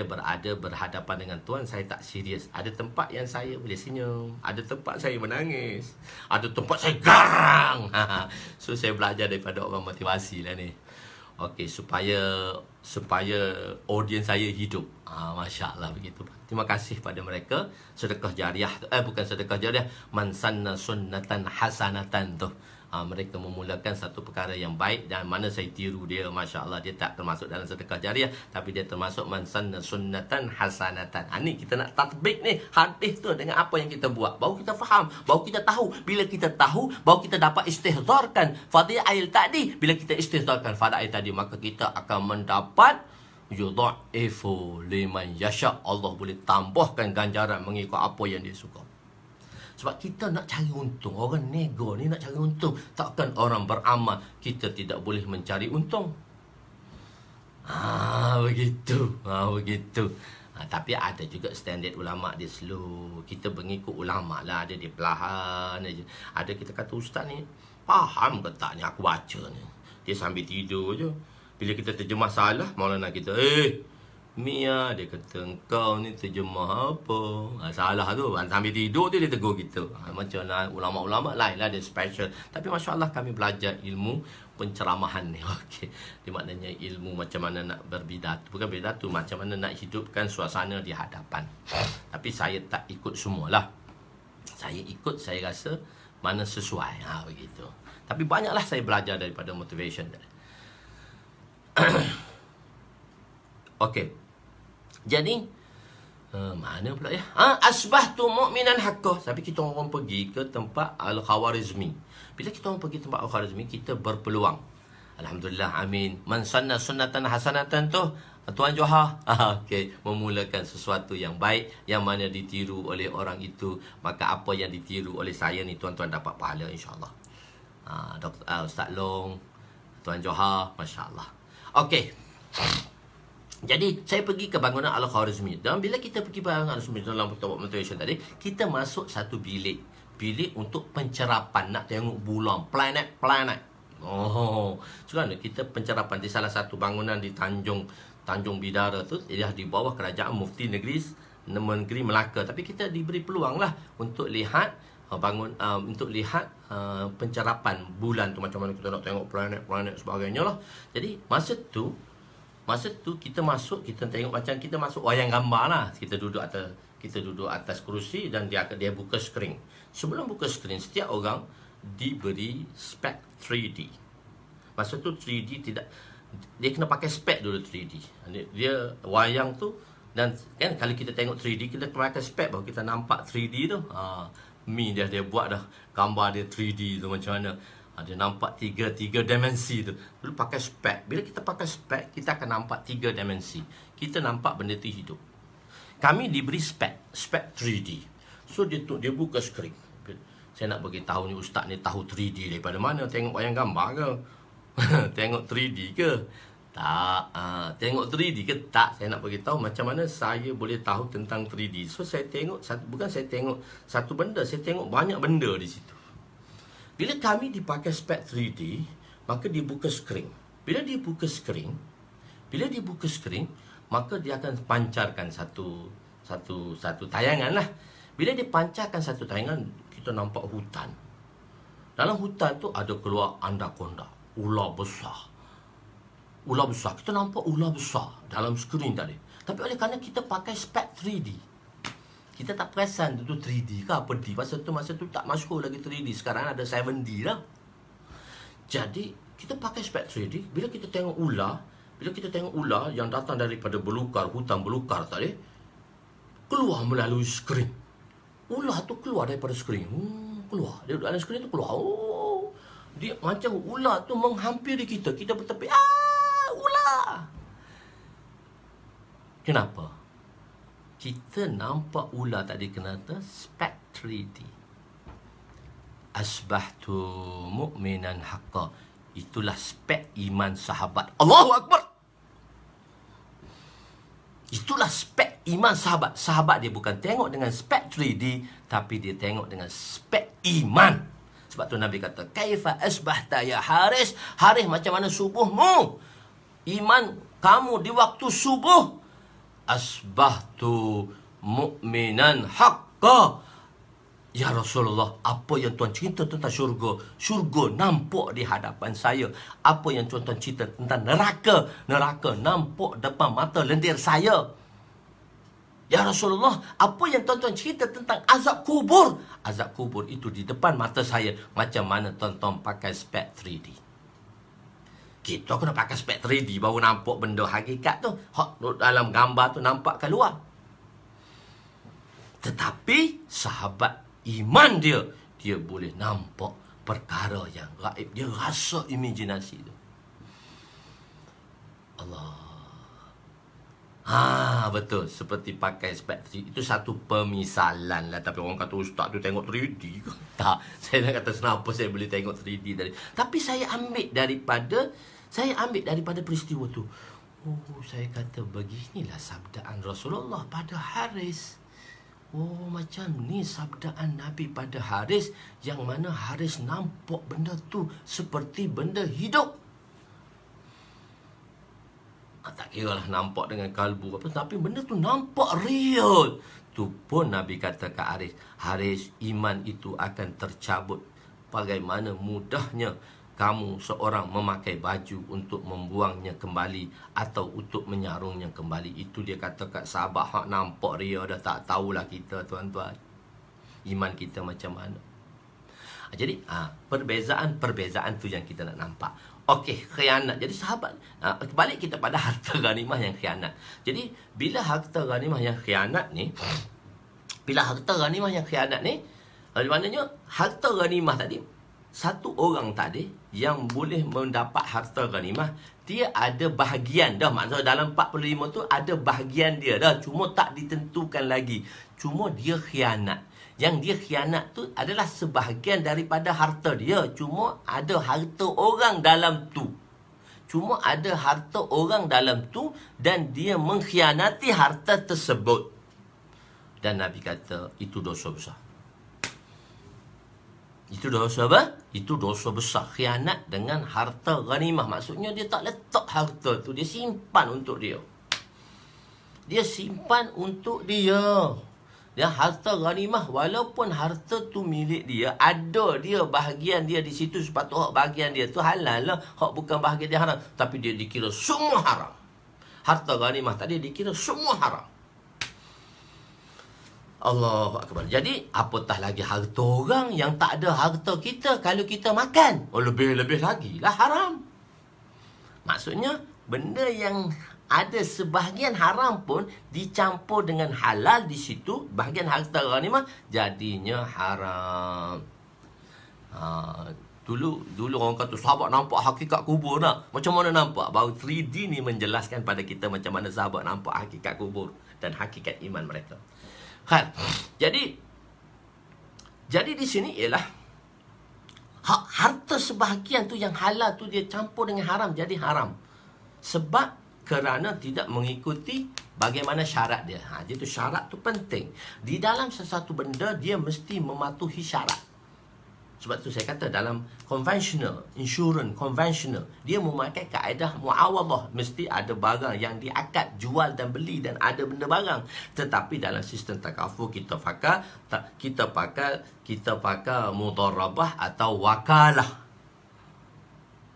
berhadapan dengan Tuan. Saya tak serius. Ada tempat yang saya boleh senyum, ada tempat saya menangis, ada tempat saya garang. So saya belajar daripada orang motivasi lah ni. Okey, supaya audiens saya hidup. Masya-Allah begitu. Terima kasih pada mereka. Sedekah jariah bukan sedekah jariah, man sanna sunnatan hasanatan tu. Mereka memulakan satu perkara yang baik dan mana saya tiru dia, masya-Allah, dia tak termasuk dalam sedekah jariah tapi dia termasuk man sanna sunnatan hasanatan. Ni kita nak tatbik ni hadis tu dengan apa yang kita buat. Baru kita faham, baru kita tahu. Bila kita tahu, baru kita dapat istihdarkan fadha'il tadi. Bila kita istihdarkan fadha'il tadi, maka kita akan mendapat yudha'ifu liman yasha. Allah boleh tambahkan ganjaran mengikut apa yang dia suka. Sebab kita nak cari untung. Orang nego ni nak cari untung. Takkan orang beramal kita tidak boleh mencari untung. Begitu. Tapi ada juga standard ulama dia slow. Kita mengikut ulama lah. Ada dia perlahan aja. Ada kita kata ustaz ni faham ke tak ni aku baca ni. Dia sambil tidur je. Bila kita terjemah salah, maulana kita Mia, dia kata engkau ni terjemah apa? Salah tu. Sambil tidur tu dia tegur kita. Macam ulama-ulama lain lah, dia special. Tapi masya-Allah kami belajar ilmu penceramahan ni. Okey. Dia maknanya ilmu macam mana nak berbidato. Bukan berbidato, macam mana nak hidupkan suasana di hadapan. Tapi saya tak ikut semualah. Saya ikut, saya rasa mana sesuai. Begitu. Tapi banyaklah saya belajar daripada motivation. Okey. Jadi mana pula ya? Asbahtu mu'minan haqqah. Tapi kita orang pergi ke tempat Al-Khawarizmi. Bila kita orang pergi tempat Al-Khawarizmi, kita berpeluang. Alhamdulillah, amin. Man sanna sunnatan hasanatan tu Tuan Johar okey, memulakan sesuatu yang baik yang mana ditiru oleh orang itu, maka apa yang ditiru oleh saya ni tuan-tuan dapat pahala insya-Allah. Ustaz Long, Tuan Johar, masya-Allah. Okey. Jadi, saya pergi ke bangunan Al-Khawarizmi. Dan bila kita pergi bangunan Al-Khawarizmi dalam motivation tadi, kita masuk satu bilik. Bilik untuk pencerapan. Nak tengok bulan. Planet. Sekarang kita pencerapan di salah satu bangunan di Tanjung Bidara tu. Ia di bawah kerajaan Mufti Negeri Melaka. Tapi kita diberi peluang lah untuk lihat pencerapan bulan tu. Macam mana kita nak tengok planet sebagainya lah. Jadi, masa tu kita masuk, kita tengok macam kita masuk wayang gambar lah. Kita duduk atas kerusi dan dia buka skrin. Sebelum buka skrin, setiap orang diberi spek 3D. Masa tu 3D tidak, dia kena pakai spek dulu 3D. Dia wayang tu, dan kan kalau kita tengok 3D kita pakai spek baru kita nampak 3D tu. Dia buat dah gambar dia 3D tu macam mana. Dia nampak tiga dimensi tu. Dulu pakai spek. Bila kita pakai spek, kita akan nampak 3 dimensi. Kita nampak benda tu hidup. Kami diberi spek 3D. So dia buka skrin. Saya nak bagi tahu ni ustaz ni tahu 3D daripada mana? Tengok wayang gambar ke? Tengok 3D ke? Tak. Tengok 3D ke? Tak. Saya nak bagi tahu macam mana saya boleh tahu tentang 3D. So saya tengok bukan saya tengok satu benda, saya tengok banyak benda di situ. Bila kami dipakai spek 3D, maka dia buka skrin. Bila dia buka skrin, maka dia akan pancarkan satu tayangan lah. Bila dia pancarkan satu tayangan, kita nampak hutan. Dalam hutan tu ada keluar anaconda, ular besar. Kita nampak ular besar dalam skrin tadi. Tapi oleh kerana kita pakai spek 3D, kita tak perasan tu 3D ke apa D. Masa tu tak masyhur lagi 3D. Sekarang ada 7D lah. Jadi, kita pakai spek 3D. Bila kita tengok ular yang datang daripada belukar, hutan belukar tadi, keluar melalui skrin. Ular tu keluar daripada skrin. Keluar. Dia duduk dalam skrin tu keluar. Dia macam ular tu menghampiri kita. Kita bertepi. Ular! Kenapa? Kita nampak ular tadi kenapa? Spek 3D. Asbahtu mu'minan haqqa. Itulah spek iman sahabat. Allahu Akbar. Itulah spek iman sahabat. Sahabat dia bukan tengok dengan spek 3D, tapi dia tengok dengan spek iman. Sebab tu Nabi kata, kaifa asbahta ya Haris? Haris, macam mana subuhmu? Iman kamu di waktu subuh. Asbahtu mu'minan haqqa. Ya Rasulullah, apa yang Tuan cerita tentang syurga? Syurga nampak di hadapan saya. Apa yang Tuan cerita tentang neraka? Neraka nampak depan mata lendir saya. Ya Rasulullah, apa yang Tuan cerita tentang azab kubur? Azab kubur itu di depan mata saya. Macam mana Tuan pakai spek 3D? Kita kena pakai spek 3D baru nampak benda hakikat tu. Hak dalam gambar tu nampak keluar. Tetapi sahabat iman dia boleh nampak perkara yang gaib. Dia rasa imajinasi tu. Allah. Betul. Seperti pakai spek 3D. Itu satu pemisalan lah. Tapi orang kata ustaz tu tengok 3D ke? Tak. Saya nak kata kenapa saya boleh tengok 3D tadi. Tapi saya ambil daripada peristiwa tu. Saya kata beginilah sabdaan Rasulullah pada Haris. Macam ni sabdaan Nabi pada Haris, yang mana Haris nampak benda tu seperti benda hidup. Tak kira lah nampak dengan kalbu apa, tapi benda tu nampak real. Tu pun Nabi kata ke Haris, Haris, iman itu akan tercabut. Bagaimana mudahnya kamu seorang memakai baju untuk membuangnya kembali atau untuk menyarungnya kembali. Itu dia kata kat sahabat, hak nampak ria dah, tak tahulah kita tuan-tuan iman kita macam mana. Jadi perbezaan tu yang kita nak nampak. Okey, khianat. Jadi sahabat, balik kita pada harta ghanimah yang khianat. Jadi bila harta ghanimah yang khianat ni, maknanya harta ghanimah tadi, satu orang tadi yang boleh mendapat harta ghanimah, dia ada bahagian dah. Maksudnya dalam 45 tu ada bahagian dia dah. Cuma tak ditentukan lagi. Cuma dia khianat. Yang dia khianat tu adalah sebahagian daripada harta dia. Cuma ada harta orang dalam tu. Dan dia mengkhianati harta tersebut. Dan Nabi kata, itu dosa besar. Itu dosa apa? Itu dosa besar. Khianat dengan harta ghanimah. Maksudnya dia tak letak harta tu. Dia simpan untuk dia. Dan harta ghanimah, walaupun harta tu milik dia, ada dia bahagian dia di situ, sepatutnya bahagian dia tu halal lah. Hak bukan bahagian dia haram. Tapi dia dikira semua haram. Harta ghanimah tadi dikira semua haram. Allahu Akbar. Jadi, apatah lagi harta orang yang tak ada harta kita kalau kita makan. Lebih-lebih lagi lah haram. Maksudnya, benda yang ada sebahagian haram pun dicampur dengan halal di situ, bahagian harta ghanimah, jadinya haram. Dulu orang kata, sahabat nampak hakikat kubur nak. Macam mana nampak? Baru 3D ni menjelaskan pada kita macam mana sahabat nampak hakikat kubur dan hakikat iman mereka. Kan? Jadi di sini ialah harta sebahagian tu yang halal tu dia campur dengan haram, jadi haram. Sebab kerana tidak mengikuti bagaimana syarat dia. Jadi tu syarat tu penting. Di dalam sesuatu benda dia mesti mematuhi syarat. Sebab tu saya kata dalam insurance konvensional, dia memakai kaedah muawadah. Mesti ada barang yang diakad jual dan beli dan ada benda barang. Tetapi dalam sistem takaful kita pakai mudharabah atau wakalah.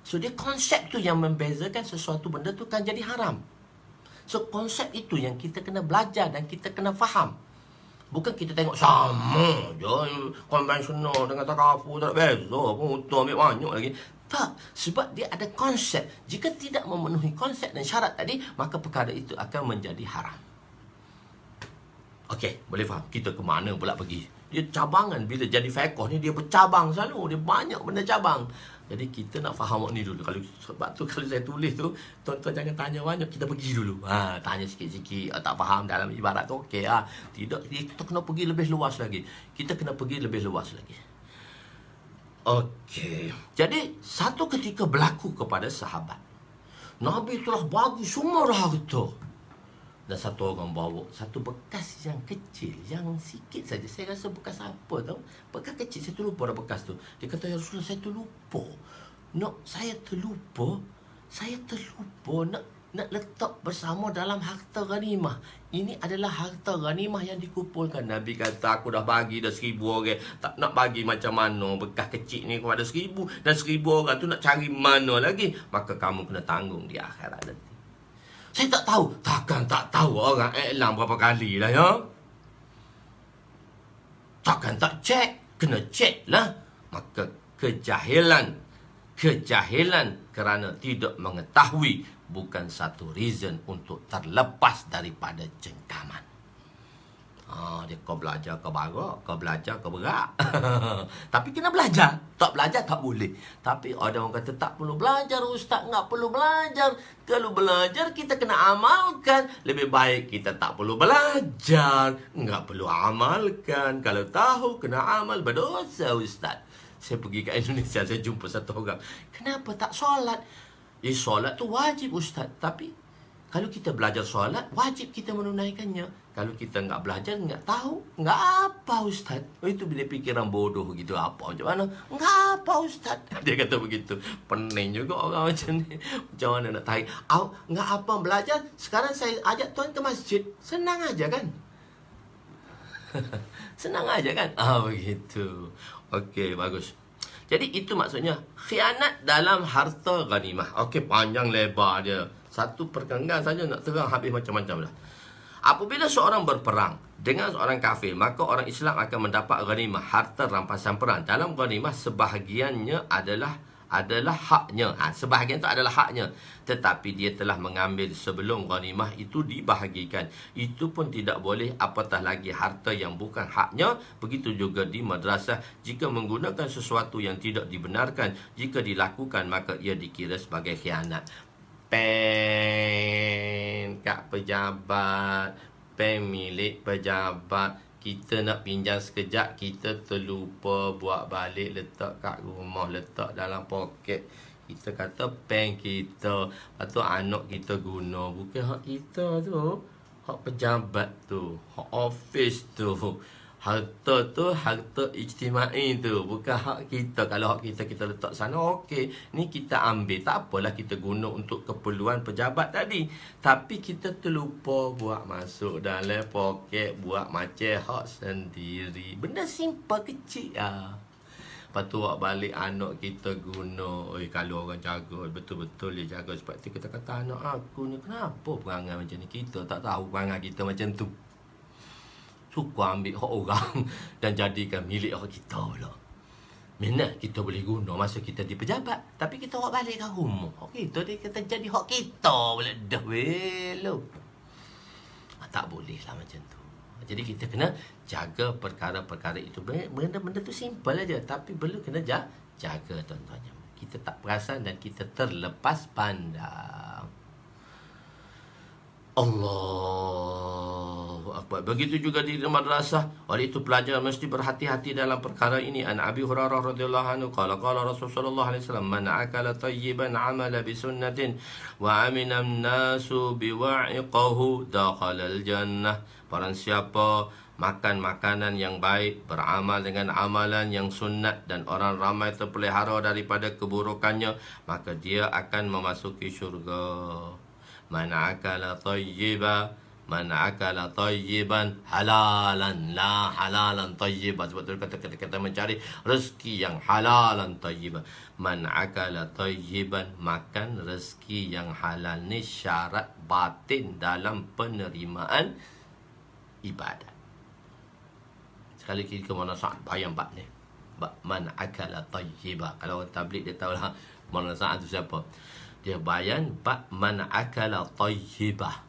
So dia konsep tu yang membezakan sesuatu benda tu kan jadi haram. So konsep itu yang kita kena belajar dan kita kena faham. Bukan kita tengok sama je konvensional dengan takaful, tak beza pun, untuk ambil banyak lagi. Tak, sebab dia ada konsep. Jika tidak memenuhi konsep dan syarat tadi, maka perkara itu akan menjadi haram. Okey, boleh faham? Kita ke mana pula pergi? Dia cabangan. Bila jadi fiqh ni, dia bercabang selalu. Dia banyak benda cabang. Jadi kita nak faham ni dulu. Sebab tu kalau saya tulis tu, tuan-tuan jangan tanya banyak, kita pergi dulu. Tanya sikit-sikit, tak faham dalam ibarat tu, okey. Tidak, kita kena pergi lebih luas lagi. Okey. Jadi satu ketika berlaku kepada sahabat, Nabi telah bagi semua harta. Dan satu orang bawa satu bekas yang kecil, yang sikit saja. Saya rasa bekas apa tau? Bekas kecil, saya terlupa dah bekas tu. Dia kata, ya Rasulullah, saya terlupa. Saya terlupa nak letak bersama dalam harta ghanimah. Ini adalah harta ghanimah yang dikumpulkan. Nabi kata, aku dah bagi dah 1,000 orang. Tak nak bagi macam mana bekas kecil ni kepada 1,000. Dan 1,000 orang tu nak cari mana lagi? Maka kamu kena tanggung di akhirat nanti. Saya tak tahu. Takkan tak tahu orang iklan berapa kali lah ya. Takkan tak cek. Kena cek lah. Maka kejahilan kerana tidak mengetahui bukan satu reason untuk terlepas daripada cengkaman. Kau belajar kau barak, kau belajar kau berak. Tapi kena belajar. Tak belajar tak boleh. Tapi ada orang kata tak perlu belajar ustaz, tak perlu belajar. Kalau belajar kita kena amalkan. Lebih baik kita tak perlu belajar, tak perlu amalkan. Kalau tahu kena amal, berdosa ustaz. Saya pergi ke Indonesia, saya jumpa satu orang. Kenapa tak solat? Solat tu wajib ustaz. Tapi kalau kita belajar solat, wajib kita menunaikannya. Kalau kita enggak belajar, enggak tahu, enggak apa ustaz. Itu bila fikiran bodoh gitu. Apa macam mana? Enggak apa ustaz. Dia kata begitu. Pening juga orang macam ni. Macam mana nak tarik? Enggak apa belajar. Sekarang saya ajak tuan ke masjid. Senang aja kan? Senang aja kan? Begitu. Okey, bagus. Jadi itu maksudnya khianat dalam harta ghanimah. Okey, panjang lebar dia. Satu perkenggan saja nak terang habis macam-macam dah. Apabila seorang berperang dengan seorang kafir, maka orang Islam akan mendapat ghanimah, harta rampasan perang. Dalam ghanimah sebahagiannya adalah haknya. Sebahagian itu adalah haknya. Tetapi dia telah mengambil sebelum ghanimah itu dibahagikan. Itu pun tidak boleh, apatah lagi harta yang bukan haknya. Begitu juga di madrasah. Jika menggunakan sesuatu yang tidak dibenarkan, jika dilakukan, maka ia dikira sebagai khianat. Pen kat pejabat, pen milik pejabat, kita nak pinjam sekejap, kita terlupa buat balik, letak kat rumah, letak dalam poket. Kita kata pen kita, lepas tu anak kita guna. Bukan hak kita tu, hak pejabat tu, hak office tu. Harta tu harta ijtimai tu, bukan hak kita. Kalau hak kita letak sana, okey, ni kita ambil, tak apalah, kita guna untuk keperluan pejabat tadi. Tapi kita terlupa buat masuk dalam poket, buat macam hak sendiri. Benda simple kecil lah. Lepas tu buat balik anak kita guna. Kalau orang jaga, betul-betul dia jaga. Sebab tu kita kata anak aku ni kenapa perangai macam ni. Kita tak tahu perangai kita macam tu. Suka ambil hak orang dan jadikan milik hak kita pula. Minat kita boleh guna masa kita di pejabat, tapi kita bawa balik ke rumah. Hak kita dia kata jadi hak kita pula. Dah welo. Tak boleh lah macam tu. Jadi kita kena jaga perkara-perkara itu. Benda-benda tu simple aja, tapi perlu kena jaga tuan-tuan. Kita tak perasan dan kita terlepas pandang. Allahu Akbar. Begitu juga di madrasah. Oleh itu pelajar mesti berhati-hati dalam perkara ini. An Abi Hurairah radhiyallahu anhu qala Rasulullah sallallahu alaihi wasallam man akala tayyiban amala bi sunnatin wa amina an-nasu bi wa'iqahu dakhala al-jannah. Barang siapa makan makanan yang baik, beramal dengan amalan yang sunat, dan orang ramai terpelihara daripada keburukannya, maka dia akan memasuki syurga. Man akala tayyiban halalan la halalan tayyiban. Sebab tu kata mencari rezeki yang halalan tayyiban. Man akala tayyiban, makan rezeki yang halal ni syarat batin dalam penerimaan ibadat. Sekali kita mana saat bayang bab ni. Man akala tayyiban. Kalau orang tabligh dia tahulah mana saat tu siapa. Dia bayan bab man akala tayyibah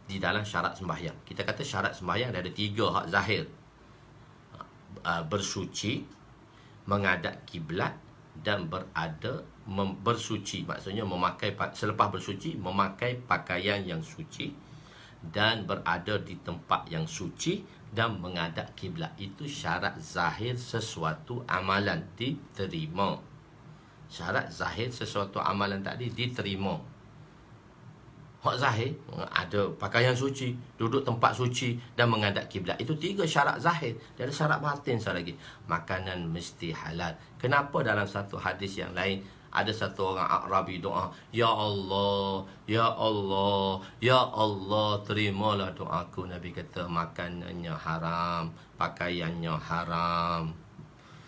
di dalam syarat sembahyang. Kita kata syarat sembahyang ada 3 hak zahir. Bersuci, menghadap kiblat, dan bersuci. Maksudnya memakai, selepas bersuci memakai pakaian yang suci, dan berada di tempat yang suci, dan menghadap kiblat. Itu syarat zahir sesuatu amalan diterima. Syarat zahir sesuatu amalan tadi diterima. Hak zahir, ada pakaian suci, duduk tempat suci dan menghadap kiblat. Itu 3 syarat zahir. Dia ada syarat batin sekali lagi. Makanan mesti halal. Kenapa dalam satu hadis yang lain ada satu orang Arabi doa, Ya Allah, Ya Allah, Ya Allah, terimalah doaku. Nabi kata makanannya haram, pakaiannya haram,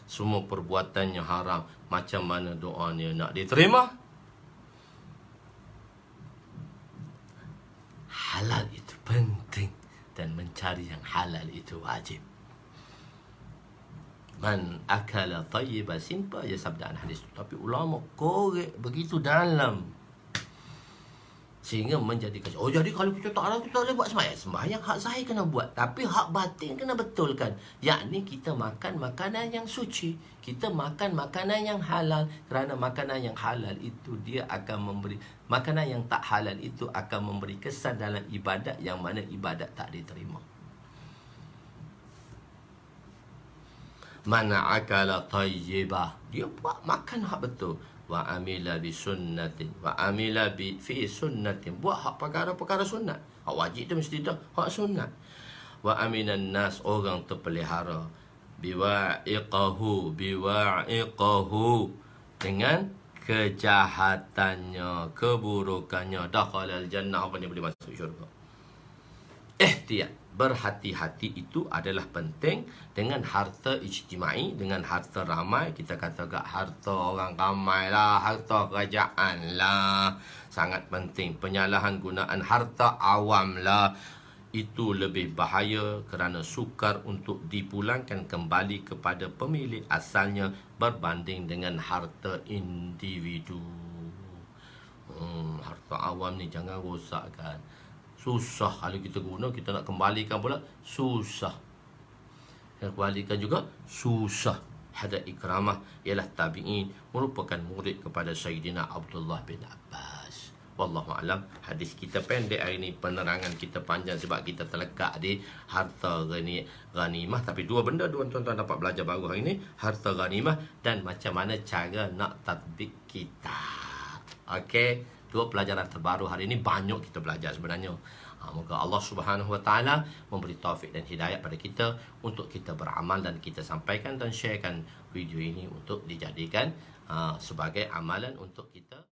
semua perbuatannya haram. Macam mana doanya nak diterima? Halal itu penting dan mencari yang halal itu wajib. Man akala tayyiba, simple je sabdaan hadis itu. Tapi ulama korek begitu dalam sehingga menjadikan, oh jadi kalau kita tak halal, kita boleh buat sembahyang. Sembahyang hak zahir kena buat, tapi hak batin kena betulkan. Yakni kita makan makanan yang suci, kita makan makanan yang halal. Kerana makanan yang halal itu dia akan memberi, makanan yang tak halal itu akan memberi kesan dalam ibadat yang mana ibadat tak diterima. Mana akala tayyibah, dia buat makan hak betul. Wa amila bi sunnatin, wa amila bi fi sunnatin, buat hak perkara-perkara sunat. Hak wajib tu mesti dah hak sunat. Wa aminan nas, orang terpelihara, biwa'iqahu, dengan kejahatannya, keburukannya, dakhalal jannah, apa dia boleh masuk syurga. Ihtiyat, berhati-hati itu adalah penting dengan harta ijtimai, dengan harta ramai. Kita kata gak harta orang ramai lah, harta kerajaan lah, sangat penting. Penyalahan gunaan harta awam lah, itu lebih bahaya kerana sukar untuk dipulangkan kembali kepada pemilik asalnya berbanding dengan harta individu. Harta awam ni jangan rosakkan. Susah kalau kita guna, kita nak kembalikan pula susah. Yang kembalikan juga susah. Hada Ikramah ialah tabi'in, merupakan murid kepada Sayyidina Abdullah bin Abbas. Wallahualam. Hadis kita pendek hari ini, penerangan kita panjang sebab kita terlekat di harta ghanimah. Tapi 2 benda tuan-tuan dapat belajar baru hari ini, harta ghanimah dan macam mana cara nak tatbik kita. Okey, 2 pelajaran terbaru hari ini. Banyak kita belajar sebenarnya. Moga Allah Subhanahu Wa Taala memberi taufik dan hidayah pada kita untuk kita beramal, dan kita sampaikan dan sharekan video ini untuk dijadikan sebagai amalan untuk kita.